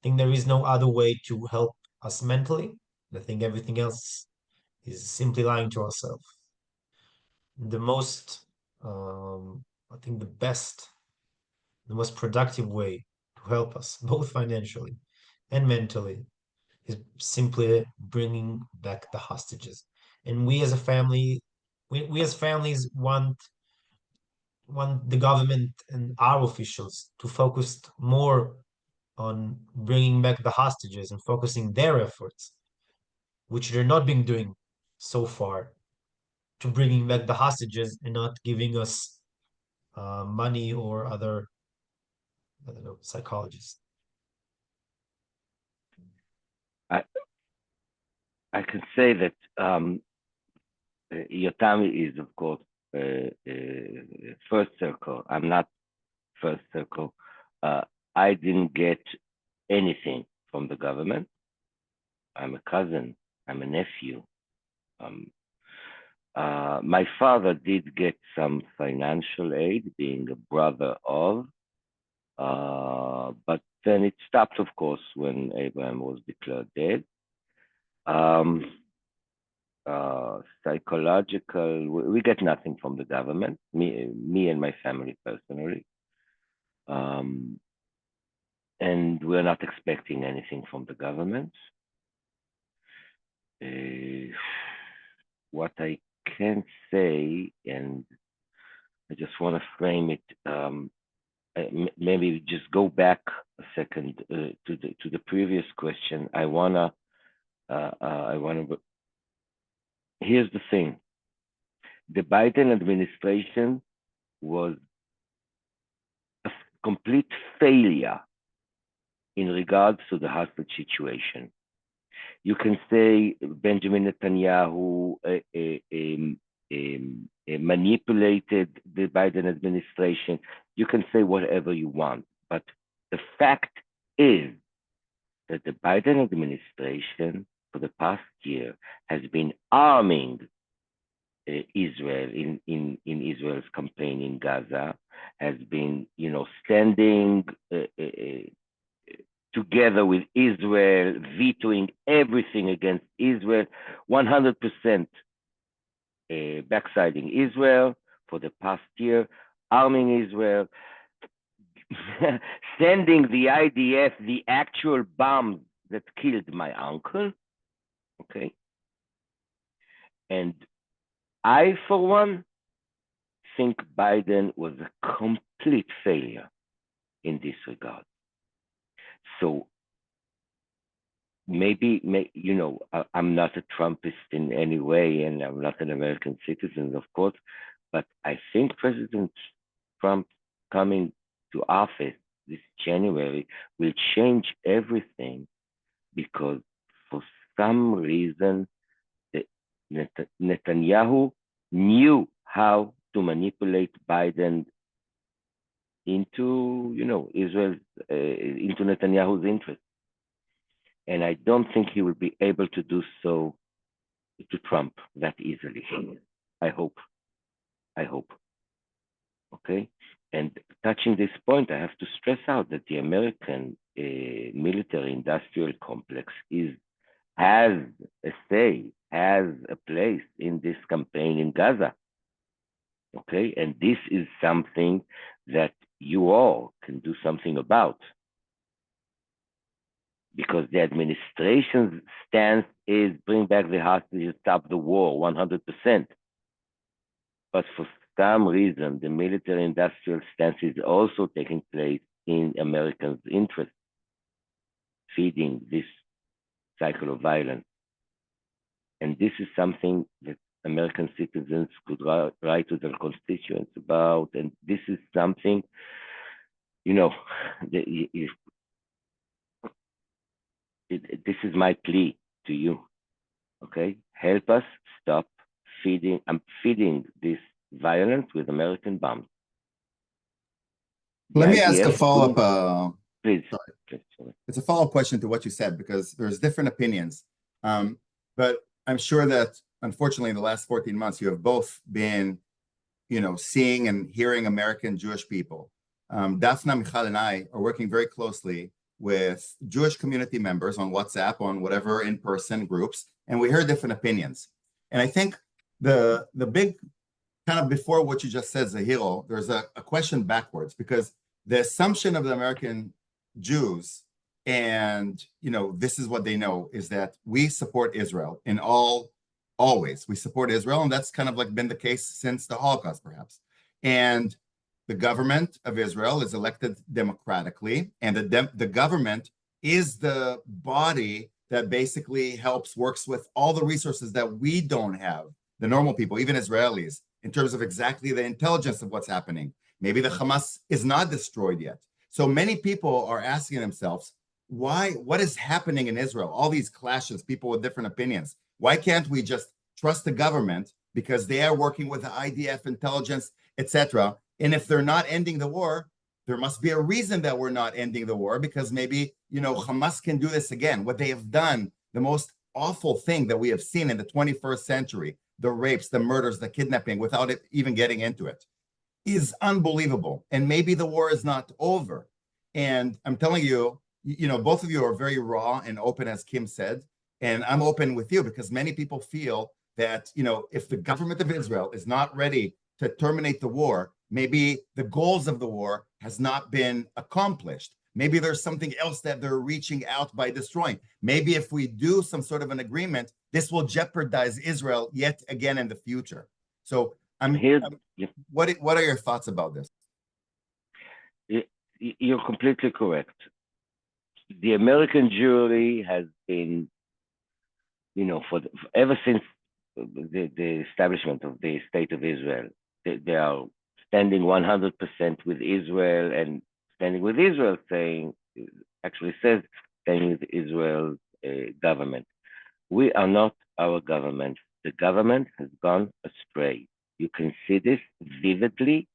I think there is no other way to help us mentally. I think everything else is simply lying to ourselves. The most, I think the most productive way to help us, both financially and mentally, is simply bringing back the hostages. And we as a family, we as families want the government and our officials to focus more on bringing back the hostages and focusing their efforts, which they're not been doing so far, to bringing back the hostages and not giving us money or other, I don't know, psychologists. I can say that Yotam is, of course, first circle. I'm not first circle. I didn't get anything from the government. I'm a cousin. I'm a nephew. My father did get some financial aid, being a brother of, but then it stopped, of course, when Abraham was declared dead. Psychological, we get nothing from the government, me and my family personally. And we're not expecting anything from the government. What I can say, and I just want to frame it, maybe just go back a second to the previous question. I wanna. Here's the thing: the Biden administration was a complete failure in regards to the hostage situation. You can say Benjamin Netanyahu manipulated the Biden administration. You can say whatever you want, but the fact is that the Biden administration for the past year has been arming Israel in Israel's campaign in Gaza, has been, standing together with Israel, vetoing everything against Israel, 100% backsiding Israel for the past year, arming Israel, sending the IDF the actual bombs that killed my uncle, okay? And I, for one, think Biden was a complete failure in this regard. So maybe, I'm not a Trumpist in any way, and I'm not an American citizen, of course, but I think President Trump coming to office this January will change everything, because for some reason, Netanyahu knew how to manipulate Biden into, Israel, into Netanyahu's interest. And I don't think he will be able to do so to Trump that easily. I hope. Okay. And touching this point, I have to stress out that the American military-industrial complex has a say, has a place in this campaign in Gaza. Okay, and this is something that you all can do something about, because the administration's stance is bring back the hostages, stop the war, 100%. But for some reason, the military-industrial stance is also taking place in Americans' interest, feeding this cycle of violence. And this is something that American citizens could write to their constituents about. And this is something, this is my plea to you, okay? Help us stop feeding this violence with American bombs. Let me ask a follow-up. Please. Sorry. It's a follow-up question to what you said, because there's different opinions. But I'm sure that, unfortunately, in the last 14 months, you have both been, seeing and hearing American Jewish people. Daphna, Michal, and I are working very closely with Jewish community members on WhatsApp, on whatever in-person groups, and we hear different opinions. And I think the big, kind of before what you just said, Zahiro, there's a question backwards, because the assumption of the American Jews, and this is what they know, is that we support Israel in always. We support Israel, and that's kind of like been the case since the Holocaust, perhaps. And the government of Israel is elected democratically, and the government is the body that basically works with all the resources that we don't have, the normal people, even Israelis, in terms of exactly the intelligence of what's happening. Maybe the Hamas is not destroyed yet. So many people are asking themselves, what is happening in Israel? All these clashes, people with different opinions. Why can't we just trust the government, because they are working with the IDF, intelligence, etc.? And if they're not ending the war, there must be a reason that we're not ending the war, because maybe, Hamas can do this again. What they have done, the most awful thing that we have seen in the 21st century, the rapes, the murders, the kidnapping, without it even getting into it, is unbelievable. And maybe the war is not over. And I'm telling you, both of you are very raw and open, as Kim said, and I'm open with you, because many people feel that, if the government of Israel is not ready to terminate the war, maybe the goals of the war has not been accomplished. Maybe there's something else that they're reaching out by destroying. Maybe if we do some sort of an agreement, this will jeopardize Israel yet again in the future. So what are your thoughts about this? You're completely correct. The American jury has been, ever since the establishment of the State of Israel, they are standing 100% with Israel, and standing with Israel actually says standing with Israel's government. We are not our government. The government has gone astray. You can see this vividly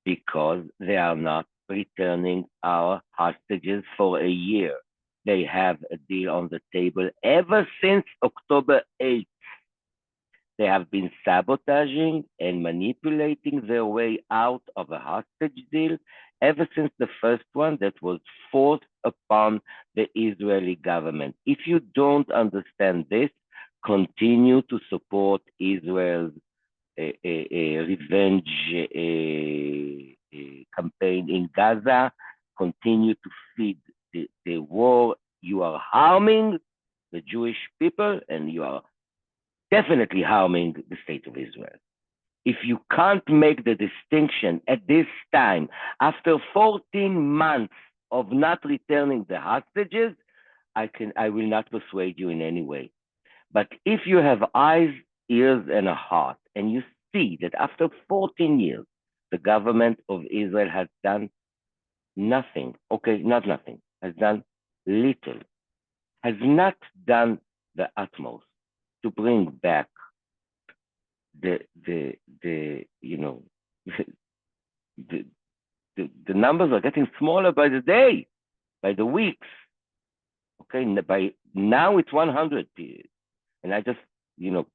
because they are not returning our hostages for a year. They have a deal on the table ever since October 8th. They have been sabotaging and manipulating their way out of a hostage deal ever since the first one that was forced upon the Israeli government. If you don't understand this, continue to support Israel's revenge campaign in Gaza, continue to feed the war. You are harming the Jewish people, and you are definitely harming the State of Israel. If you can't make the distinction at this time, after 14 months of not returning the hostages, I will not persuade you in any way. But if you have eyes, ears, and a heart, and you see that after 14 years, the government of Israel has done nothing, okay, not nothing, has done little, has not done the utmost to bring back the numbers are getting smaller by the day, by the weeks. Okay, by now it's 100, and I just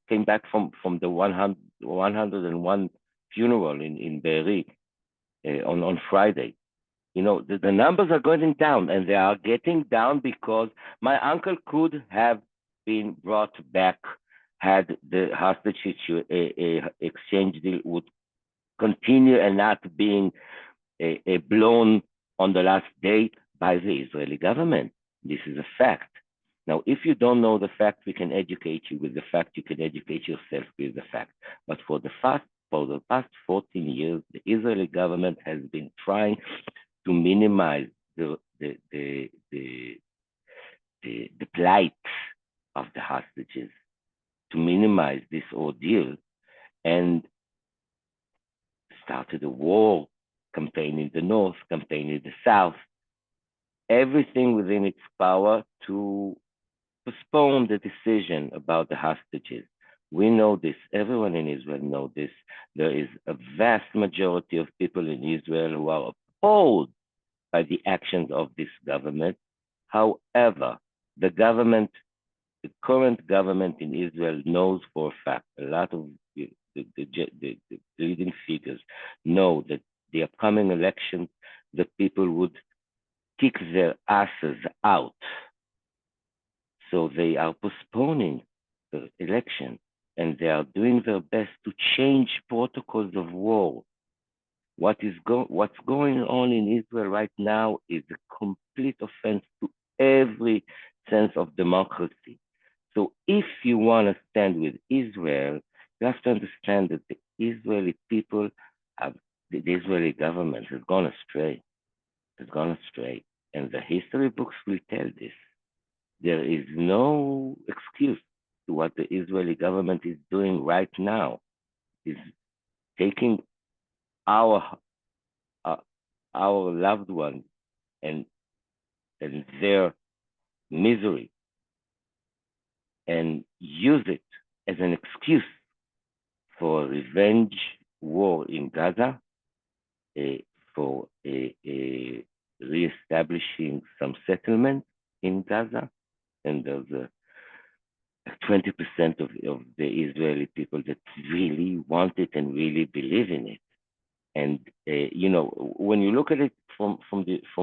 came back from the 101 funeral in Be'eri on Friday. The numbers are going down, and they are getting down because my uncle could have been brought back had the hostage exchange deal would continue and not being blown on the last day by the Israeli government. This is a fact. Now, if you don't know the fact, we can educate you with the fact. You can educate yourself with the fact. But for the past 14 years, the Israeli government has been trying to minimize the plight of the hostages, to minimize this ordeal, and started a war campaign in the north, campaign in the south, everything within its power to postpone the decision about the hostages. We know this, everyone in Israel knows this. There is a vast majority of people in Israel who are appalled by the actions of this government. However, the current government in Israel knows for a fact, a lot of the leading figures know that the upcoming elections, the people would kick their asses out. So they are postponing the election, and they are doing their best to change protocols of war. What's going on in Israel right now is a complete offense to every sense of democracy. So if you want to stand with Israel, you have to understand that the Israeli people the Israeli government has gone astray. And the history books will tell this. There is no excuse to what the Israeli government is doing right now. It's taking our loved ones and their misery and use it as an excuse for revenge war in Gaza, for reestablishing some settlement in Gaza. And there's 20% of the Israeli people that really want it and really believe in it. And when you look at it from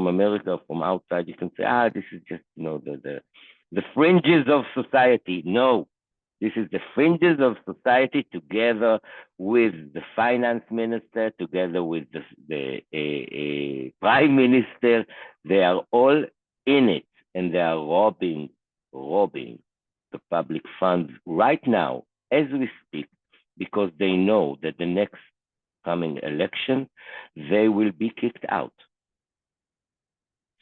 America, from outside, you can say, this is just the fringes of society. No, this is the fringes of society, together with the finance minister, together with the prime minister. They are all in it, and they are robbing the public funds right now as we speak, because they know that the next coming election, they will be kicked out.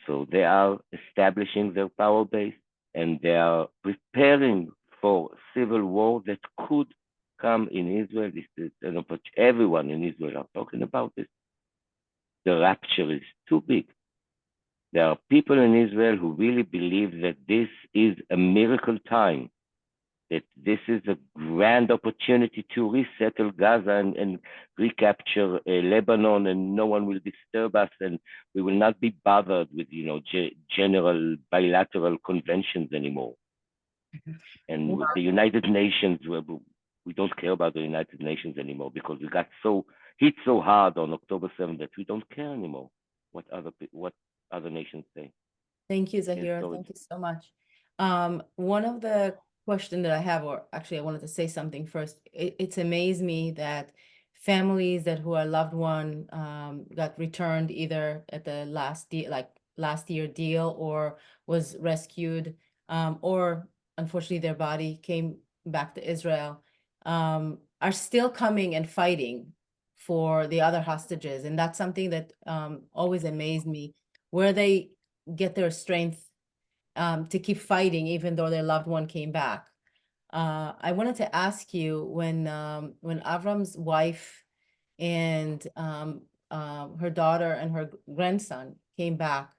So they are establishing their power base, and they are preparing for civil war that could come in Israel. This is an opportunity. Everyone in Israel are talking about this. The rapture is too big. There are people in Israel who really believe that this is a miracle time, that this is a grand opportunity to resettle Gaza and recapture Lebanon, and no one will disturb us, and we will not be bothered with, general bilateral conventions anymore. And with the United Nations, we don't care about the United Nations anymore because we got hit so hard on October 7th that we don't care anymore what other nations say. Thank you, Zahira. so Thank you so much. One of the question that I have, or actually I wanted to say something first. It's amazed me that families that who are loved one got returned either at the last year deal, or was rescued, or unfortunately their body came back to Israel, are still coming and fighting for the other hostages. And that's something that always amazed me, where they get their strength to keep fighting even though their loved one came back. I wanted to ask you, when Avram's wife and her daughter and her grandson came back,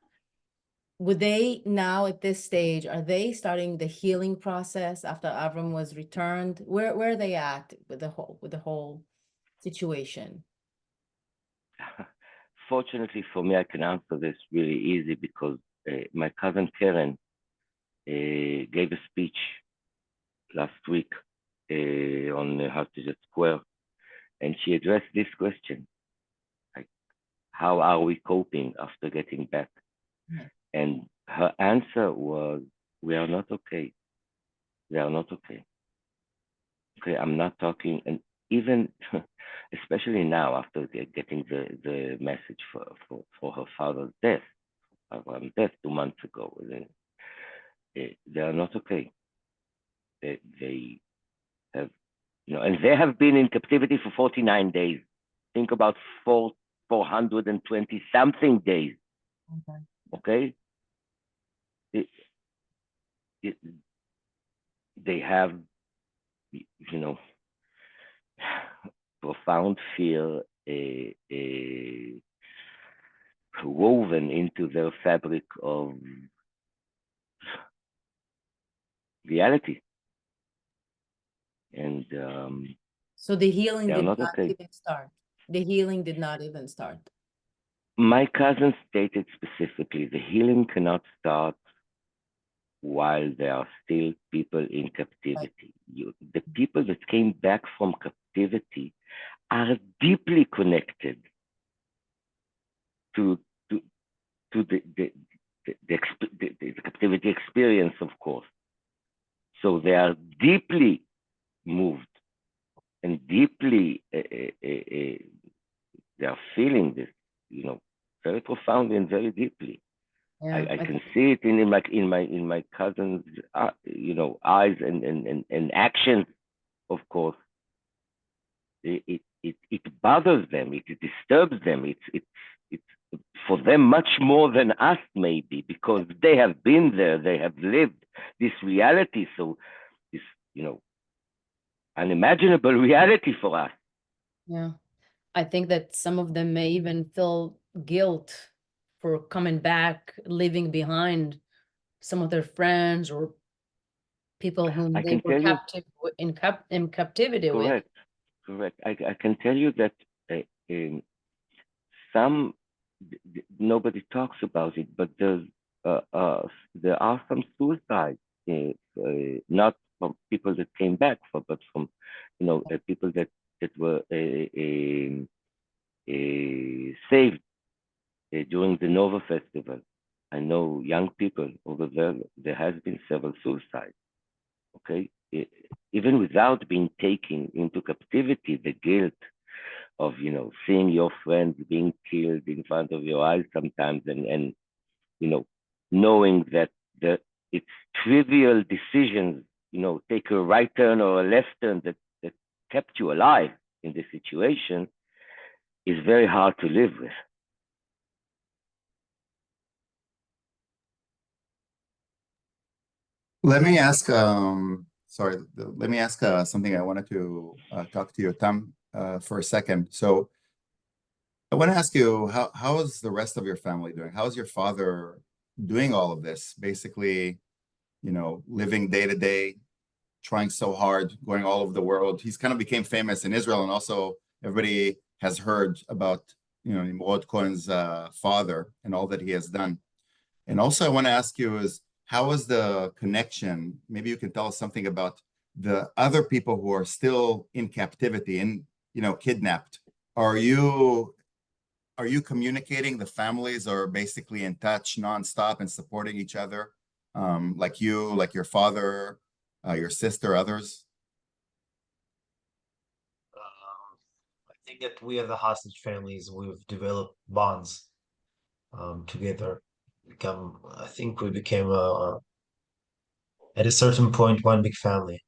would they now at this stage, are they starting the healing process after Avram was returned? Where are they at with the whole situation? Fortunately for me, I can answer this really easy because my cousin Karen gave a speech last week on Heritage Square, and she addressed this question, like, how are we coping after getting back? Right. And her answer was, we are not okay. We are not okay. Okay, I'm not talking, and even especially now after getting the message for her father's death, 2 months ago, they are not okay. They have, and they have been in captivity for 49 days. Think about 420 something days. Okay. They have, profound fear woven into their fabric of reality. And so the healing they are did not not okay. even start. The healing did not even start. My cousin stated specifically, the healing cannot start while there are still people in captivity. The people that came back from captivity are deeply connected to the captivity experience, of course. So they are deeply moved and deeply they are feeling this, very profoundly and very deeply. Yeah, I can see it in my cousin's eyes and actions. Of course, it bothers them. It disturbs them. It's for them much more than us, maybe, because they have been there. They have lived this reality. So this unimaginable reality for us. Yeah. I think that some of them may even feel guilt for coming back, leaving behind some of their friends or people whom I they can were tell you, in captivity with. correct. I can tell you that some nobody talks about it, but there are some suicides, not from people that came back, but from people that were saved during the Nova Festival. I know young people over there. There has been several suicides. Okay, even without being taken into captivity, the guilt of seeing your friends being killed in front of your eyes sometimes, and knowing that it's trivial decisions, take a right turn or a left turn that kept you alive in this situation, is very hard to live with. Let me ask, let me ask something. I wanted to talk to you, Tom, for a second. So I want to ask you, how is the rest of your family doing? How is your father doing all of this? Basically, living day to day, trying so hard, going all over the world. He's kind of became famous in Israel, and also everybody has heard about, Nimrod Cohen's father and all that he has done. And also, I want to ask you is, how is the connection? Maybe you can tell us something about the other people who are still in captivity and, kidnapped. Are you communicating? The families are basically in touch nonstop and supporting each other, like you, like your father, your sister, others? I think that we as the hostage families, we've developed bonds together. I think we became at a certain point one big family.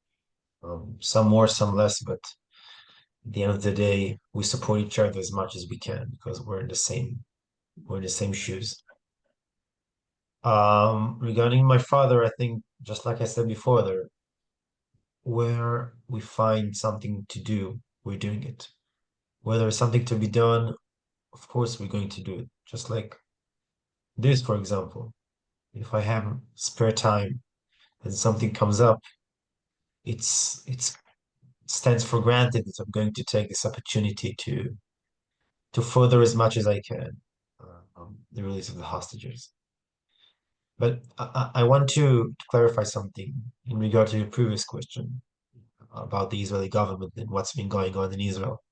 Some more, some less, but at the end of the day, we support each other as much as we can because we're in the same shoes. Regarding my father, I think just like I said before, there where we find something to do, we're doing it. Where there's something to be done, of course we're going to do it. Just like this, for example. If I have spare time and something comes up, it's stands for granted that I'm going to take this opportunity to further as much as I can the release of the hostages. But I want to clarify something in regard to your previous question about the Israeli government and what's been going on in Israel.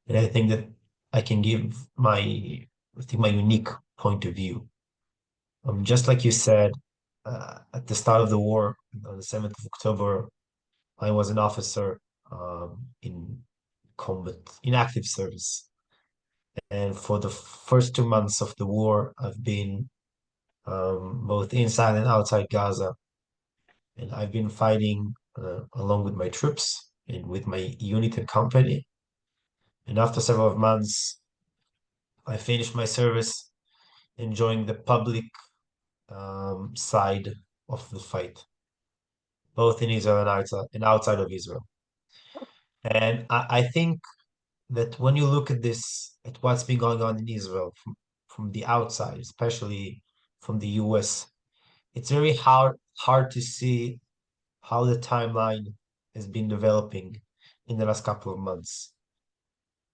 And I think that I can give my unique point of view. Just like you said, at the start of the war, on the 7th of October, I was an officer in combat, in active service. And for the first 2 months of the war, I've been both inside and outside Gaza. And I've been fighting along with my troops and with my unit and company. And after several months, I finished my service enjoying the public side of the fight, both in Israel and outside of Israel. And I think that when you look at this, at what's been going on in Israel from the outside, especially from the US, it's very hard to see how the timeline has been developing in the last couple of months.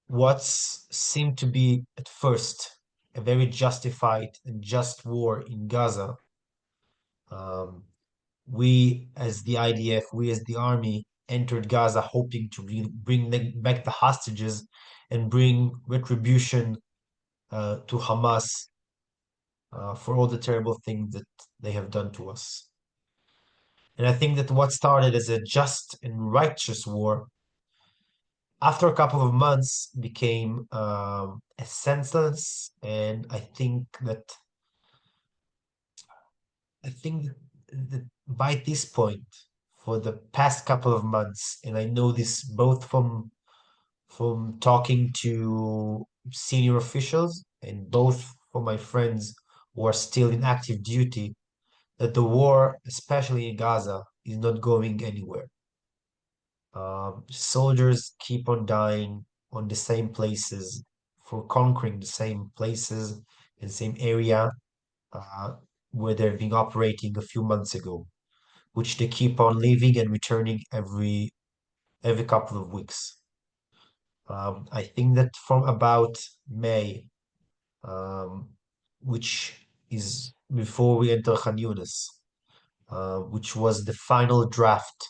What's seemed to be at first a very justified and just war in Gaza, we as the IDF, we as the army entered Gaza hoping to bring back the hostages and bring retribution to Hamas for all the terrible things that they have done to us. And I think that what started as a just and righteous war, after a couple of months, became a senseless. And I think that by this point, for the past couple of months, and I know this both from talking to senior officials and both for my friends who are still in active duty, that the war, especially in Gaza, is not going anywhere. Soldiers keep on dying on the same places, for conquering the same places and same area where they've been operating a few months ago, which they keep on leaving and returning every couple of weeks. I think that from about May, which is before we enter Khan Yunis, which was the final draft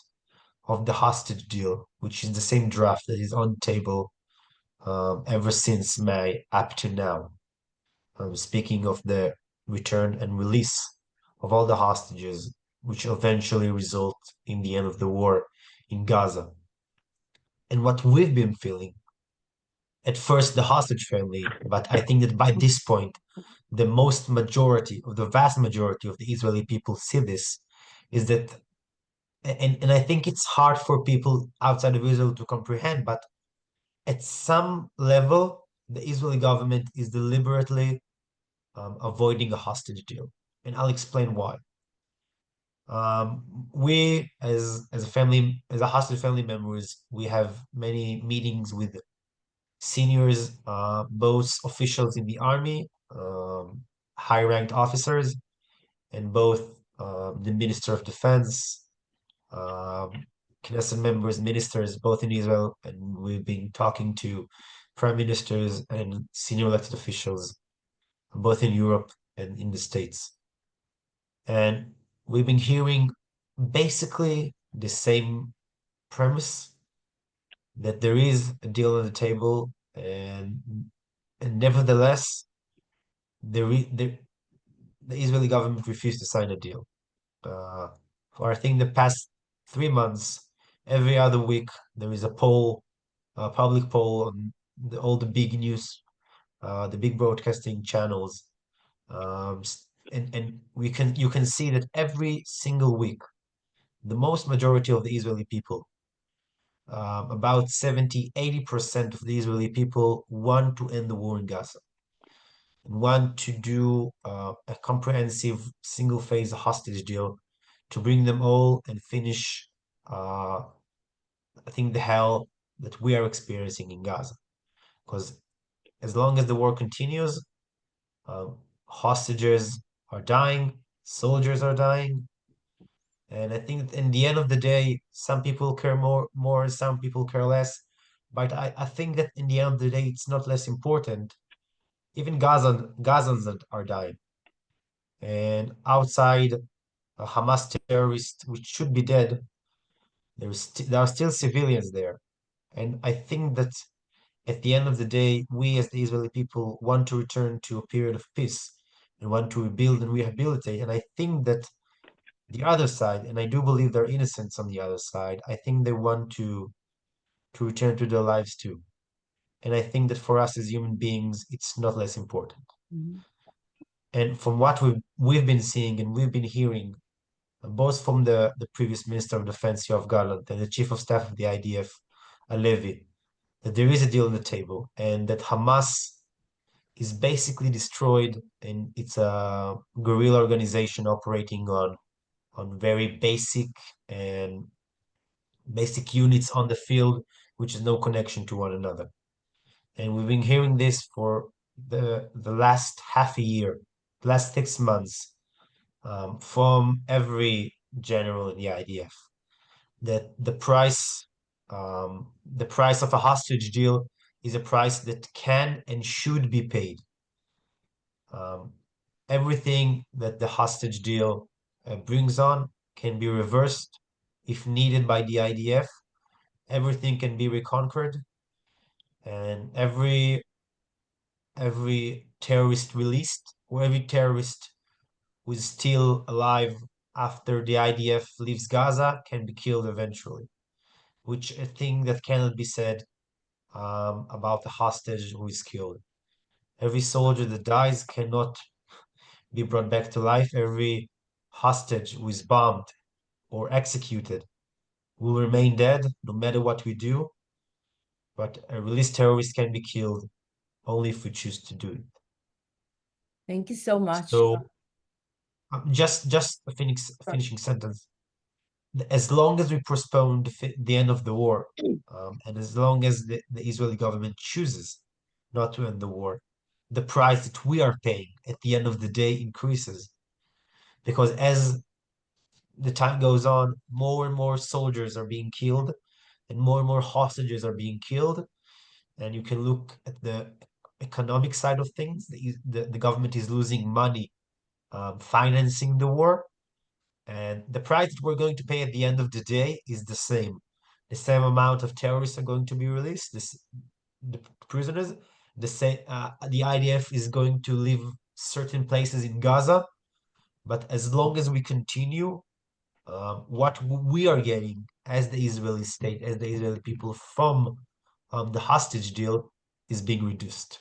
of the hostage deal, which is the same draft that is on the table ever since May up to now. Speaking of the return and release of all the hostages, which eventually result in the end of the war in Gaza. And what we've been feeling, at first the hostage family, but I think that by this point, the vast majority of the Israeli people see this, is that, and I think it's hard for people outside of Israel to comprehend, but at some level, the Israeli government is deliberately avoiding a hostage deal. And I'll explain why. We, as a family, as a hostage family members, we have many meetings with seniors, both officials in the army, high-ranked officers, and both the Minister of Defense, Knesset members, ministers, both in Israel, and we've been talking to prime ministers and senior elected officials, both in Europe and in the States. And we've been hearing basically the same premise, that there is a deal on the table, and nevertheless, the Israeli government refused to sign a deal. For I think the past 3 months, every other week there is a poll, a public poll on all the big news, the big broadcasting channels, and you can see that every single week, the most majority of the Israeli people, about 70-80% of the Israeli people want to end the war in Gaza and want to do a comprehensive single-phase hostage deal to bring them all and finish, I think, the hell that we are experiencing in Gaza. Because as long as the war continues, hostages are dying, soldiers are dying, and I think in the end of the day, some people care more, some people care less. But I think that in the end of the day, it's not less important. Even Gazans are dying. And outside Hamas terrorists, which should be dead, there are still civilians there. And I think that at the end of the day, we as the Israeli people want to return to a period of peace and want to rebuild and rehabilitate. And I think that the other side, and I do believe there are innocents on the other side, I think they want to return to their lives too. And I think that for us as human beings, it's not less important. And from what we've been seeing and we've been hearing, both from the previous Minister of Defense, Yoav Gallant, and the Chief of Staff of the IDF, Alevi, that there is a deal on the table and that Hamas is basically destroyed, and it's a guerrilla organization operating on very basic units on the field, which is no connection to one another. And we've been hearing this for the last half a year, last 6 months, from every general in the IDF, that the price of a hostage deal is a price that can and should be paid. Everything that the hostage deal brings on can be reversed if needed by the IDF. Everything can be reconquered, and every terrorist released, or every terrorist who is still alive after the IDF leaves Gaza can be killed eventually, which I think that cannot be said about the hostage who is killed. Every soldier that dies cannot be brought back to life. Every hostage who is bombed or executed will remain dead no matter what we do. But a released terrorist can be killed only if we choose to do it. Thank you so much. So just a finishing sentence. As long as we postpone the end of the war, and as long as the Israeli government chooses not to end the war, the price that we are paying at the end of the day increases. Because as the time goes on, more and more soldiers are being killed, and more hostages are being killed. And you can look at the economic side of things. The government is losing money financing the war. And the price that we're going to pay at the end of the day is the same. The same amount of terrorists are going to be released, the prisoners. The IDF is going to leave certain places in Gaza. But as long as we continue, what we are getting as the Israeli state, as the Israeli people from the hostage deal is being reduced.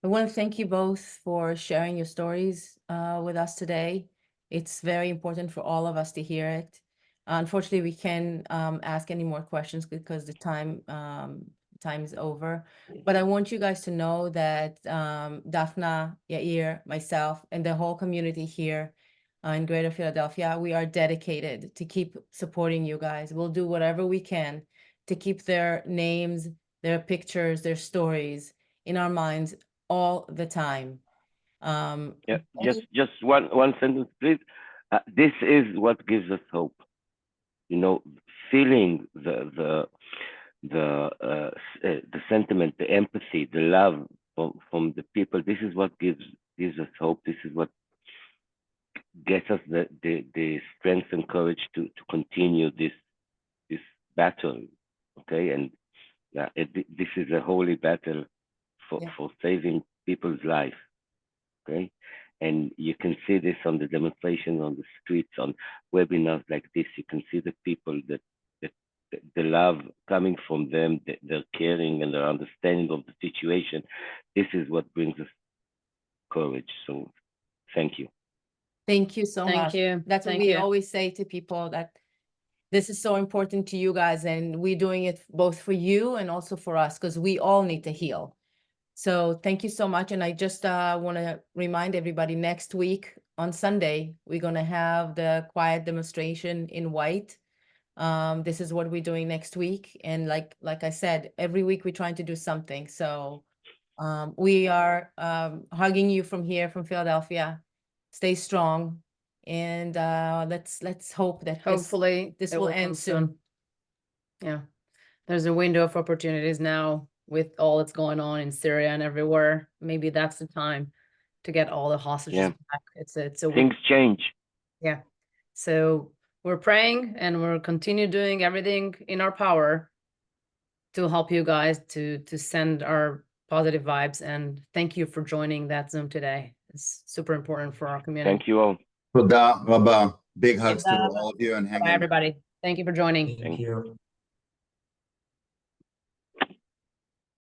I want to thank you both for sharing your stories with us today. It's very important for all of us to hear it. Unfortunately, we can't ask any more questions because the time is over. But I want you guys to know that Daphna, Yair, myself, and the whole community here in Greater Philadelphia. We are dedicated to keep supporting you guys. We'll do whatever we can to keep their names, their pictures, their stories in our minds all the time. Yeah, just one sentence, please. This is what gives us hope. You know, feeling the sentiment, the empathy, the love from the people. This is what gives us hope. This is what gets us the strength and courage to continue this battle. Okay, and this is a holy battle for saving people's life. Okay, and you can see this on the demonstrations on the streets, on webinars like this. You can see the people that the love coming from them, their caring and their understanding of the situation. This is what brings us courage. So thank you. Thank you so much. Thank you. That's what Thank we you. always say to people, that this is so important to you guys, and we're doing it both for you and also for us, because we all need to heal. So thank you so much. And I just want to remind everybody, next week on Sunday, we're going to have the quiet demonstration in white. This is what we're doing next week. And like I said, every week we're trying to do something. So we are hugging you from here, from Philadelphia. Stay strong. And let's hope that Hopefully this it will come end soon. Yeah. There's a window of opportunities now with all that's going on in Syria and everywhere. Maybe that's the time to get all the hostages back. It's a Things change. Yeah. So we're praying and we'll continue doing everything in our power to help you guys to send our positive vibes. And thank you for joining that Zoom today. It's super important for our community. Thank you all. Toda Rabba. Big hugs to Toda. all of you and hang Bye, in. everybody. Thank you for joining. Thank you.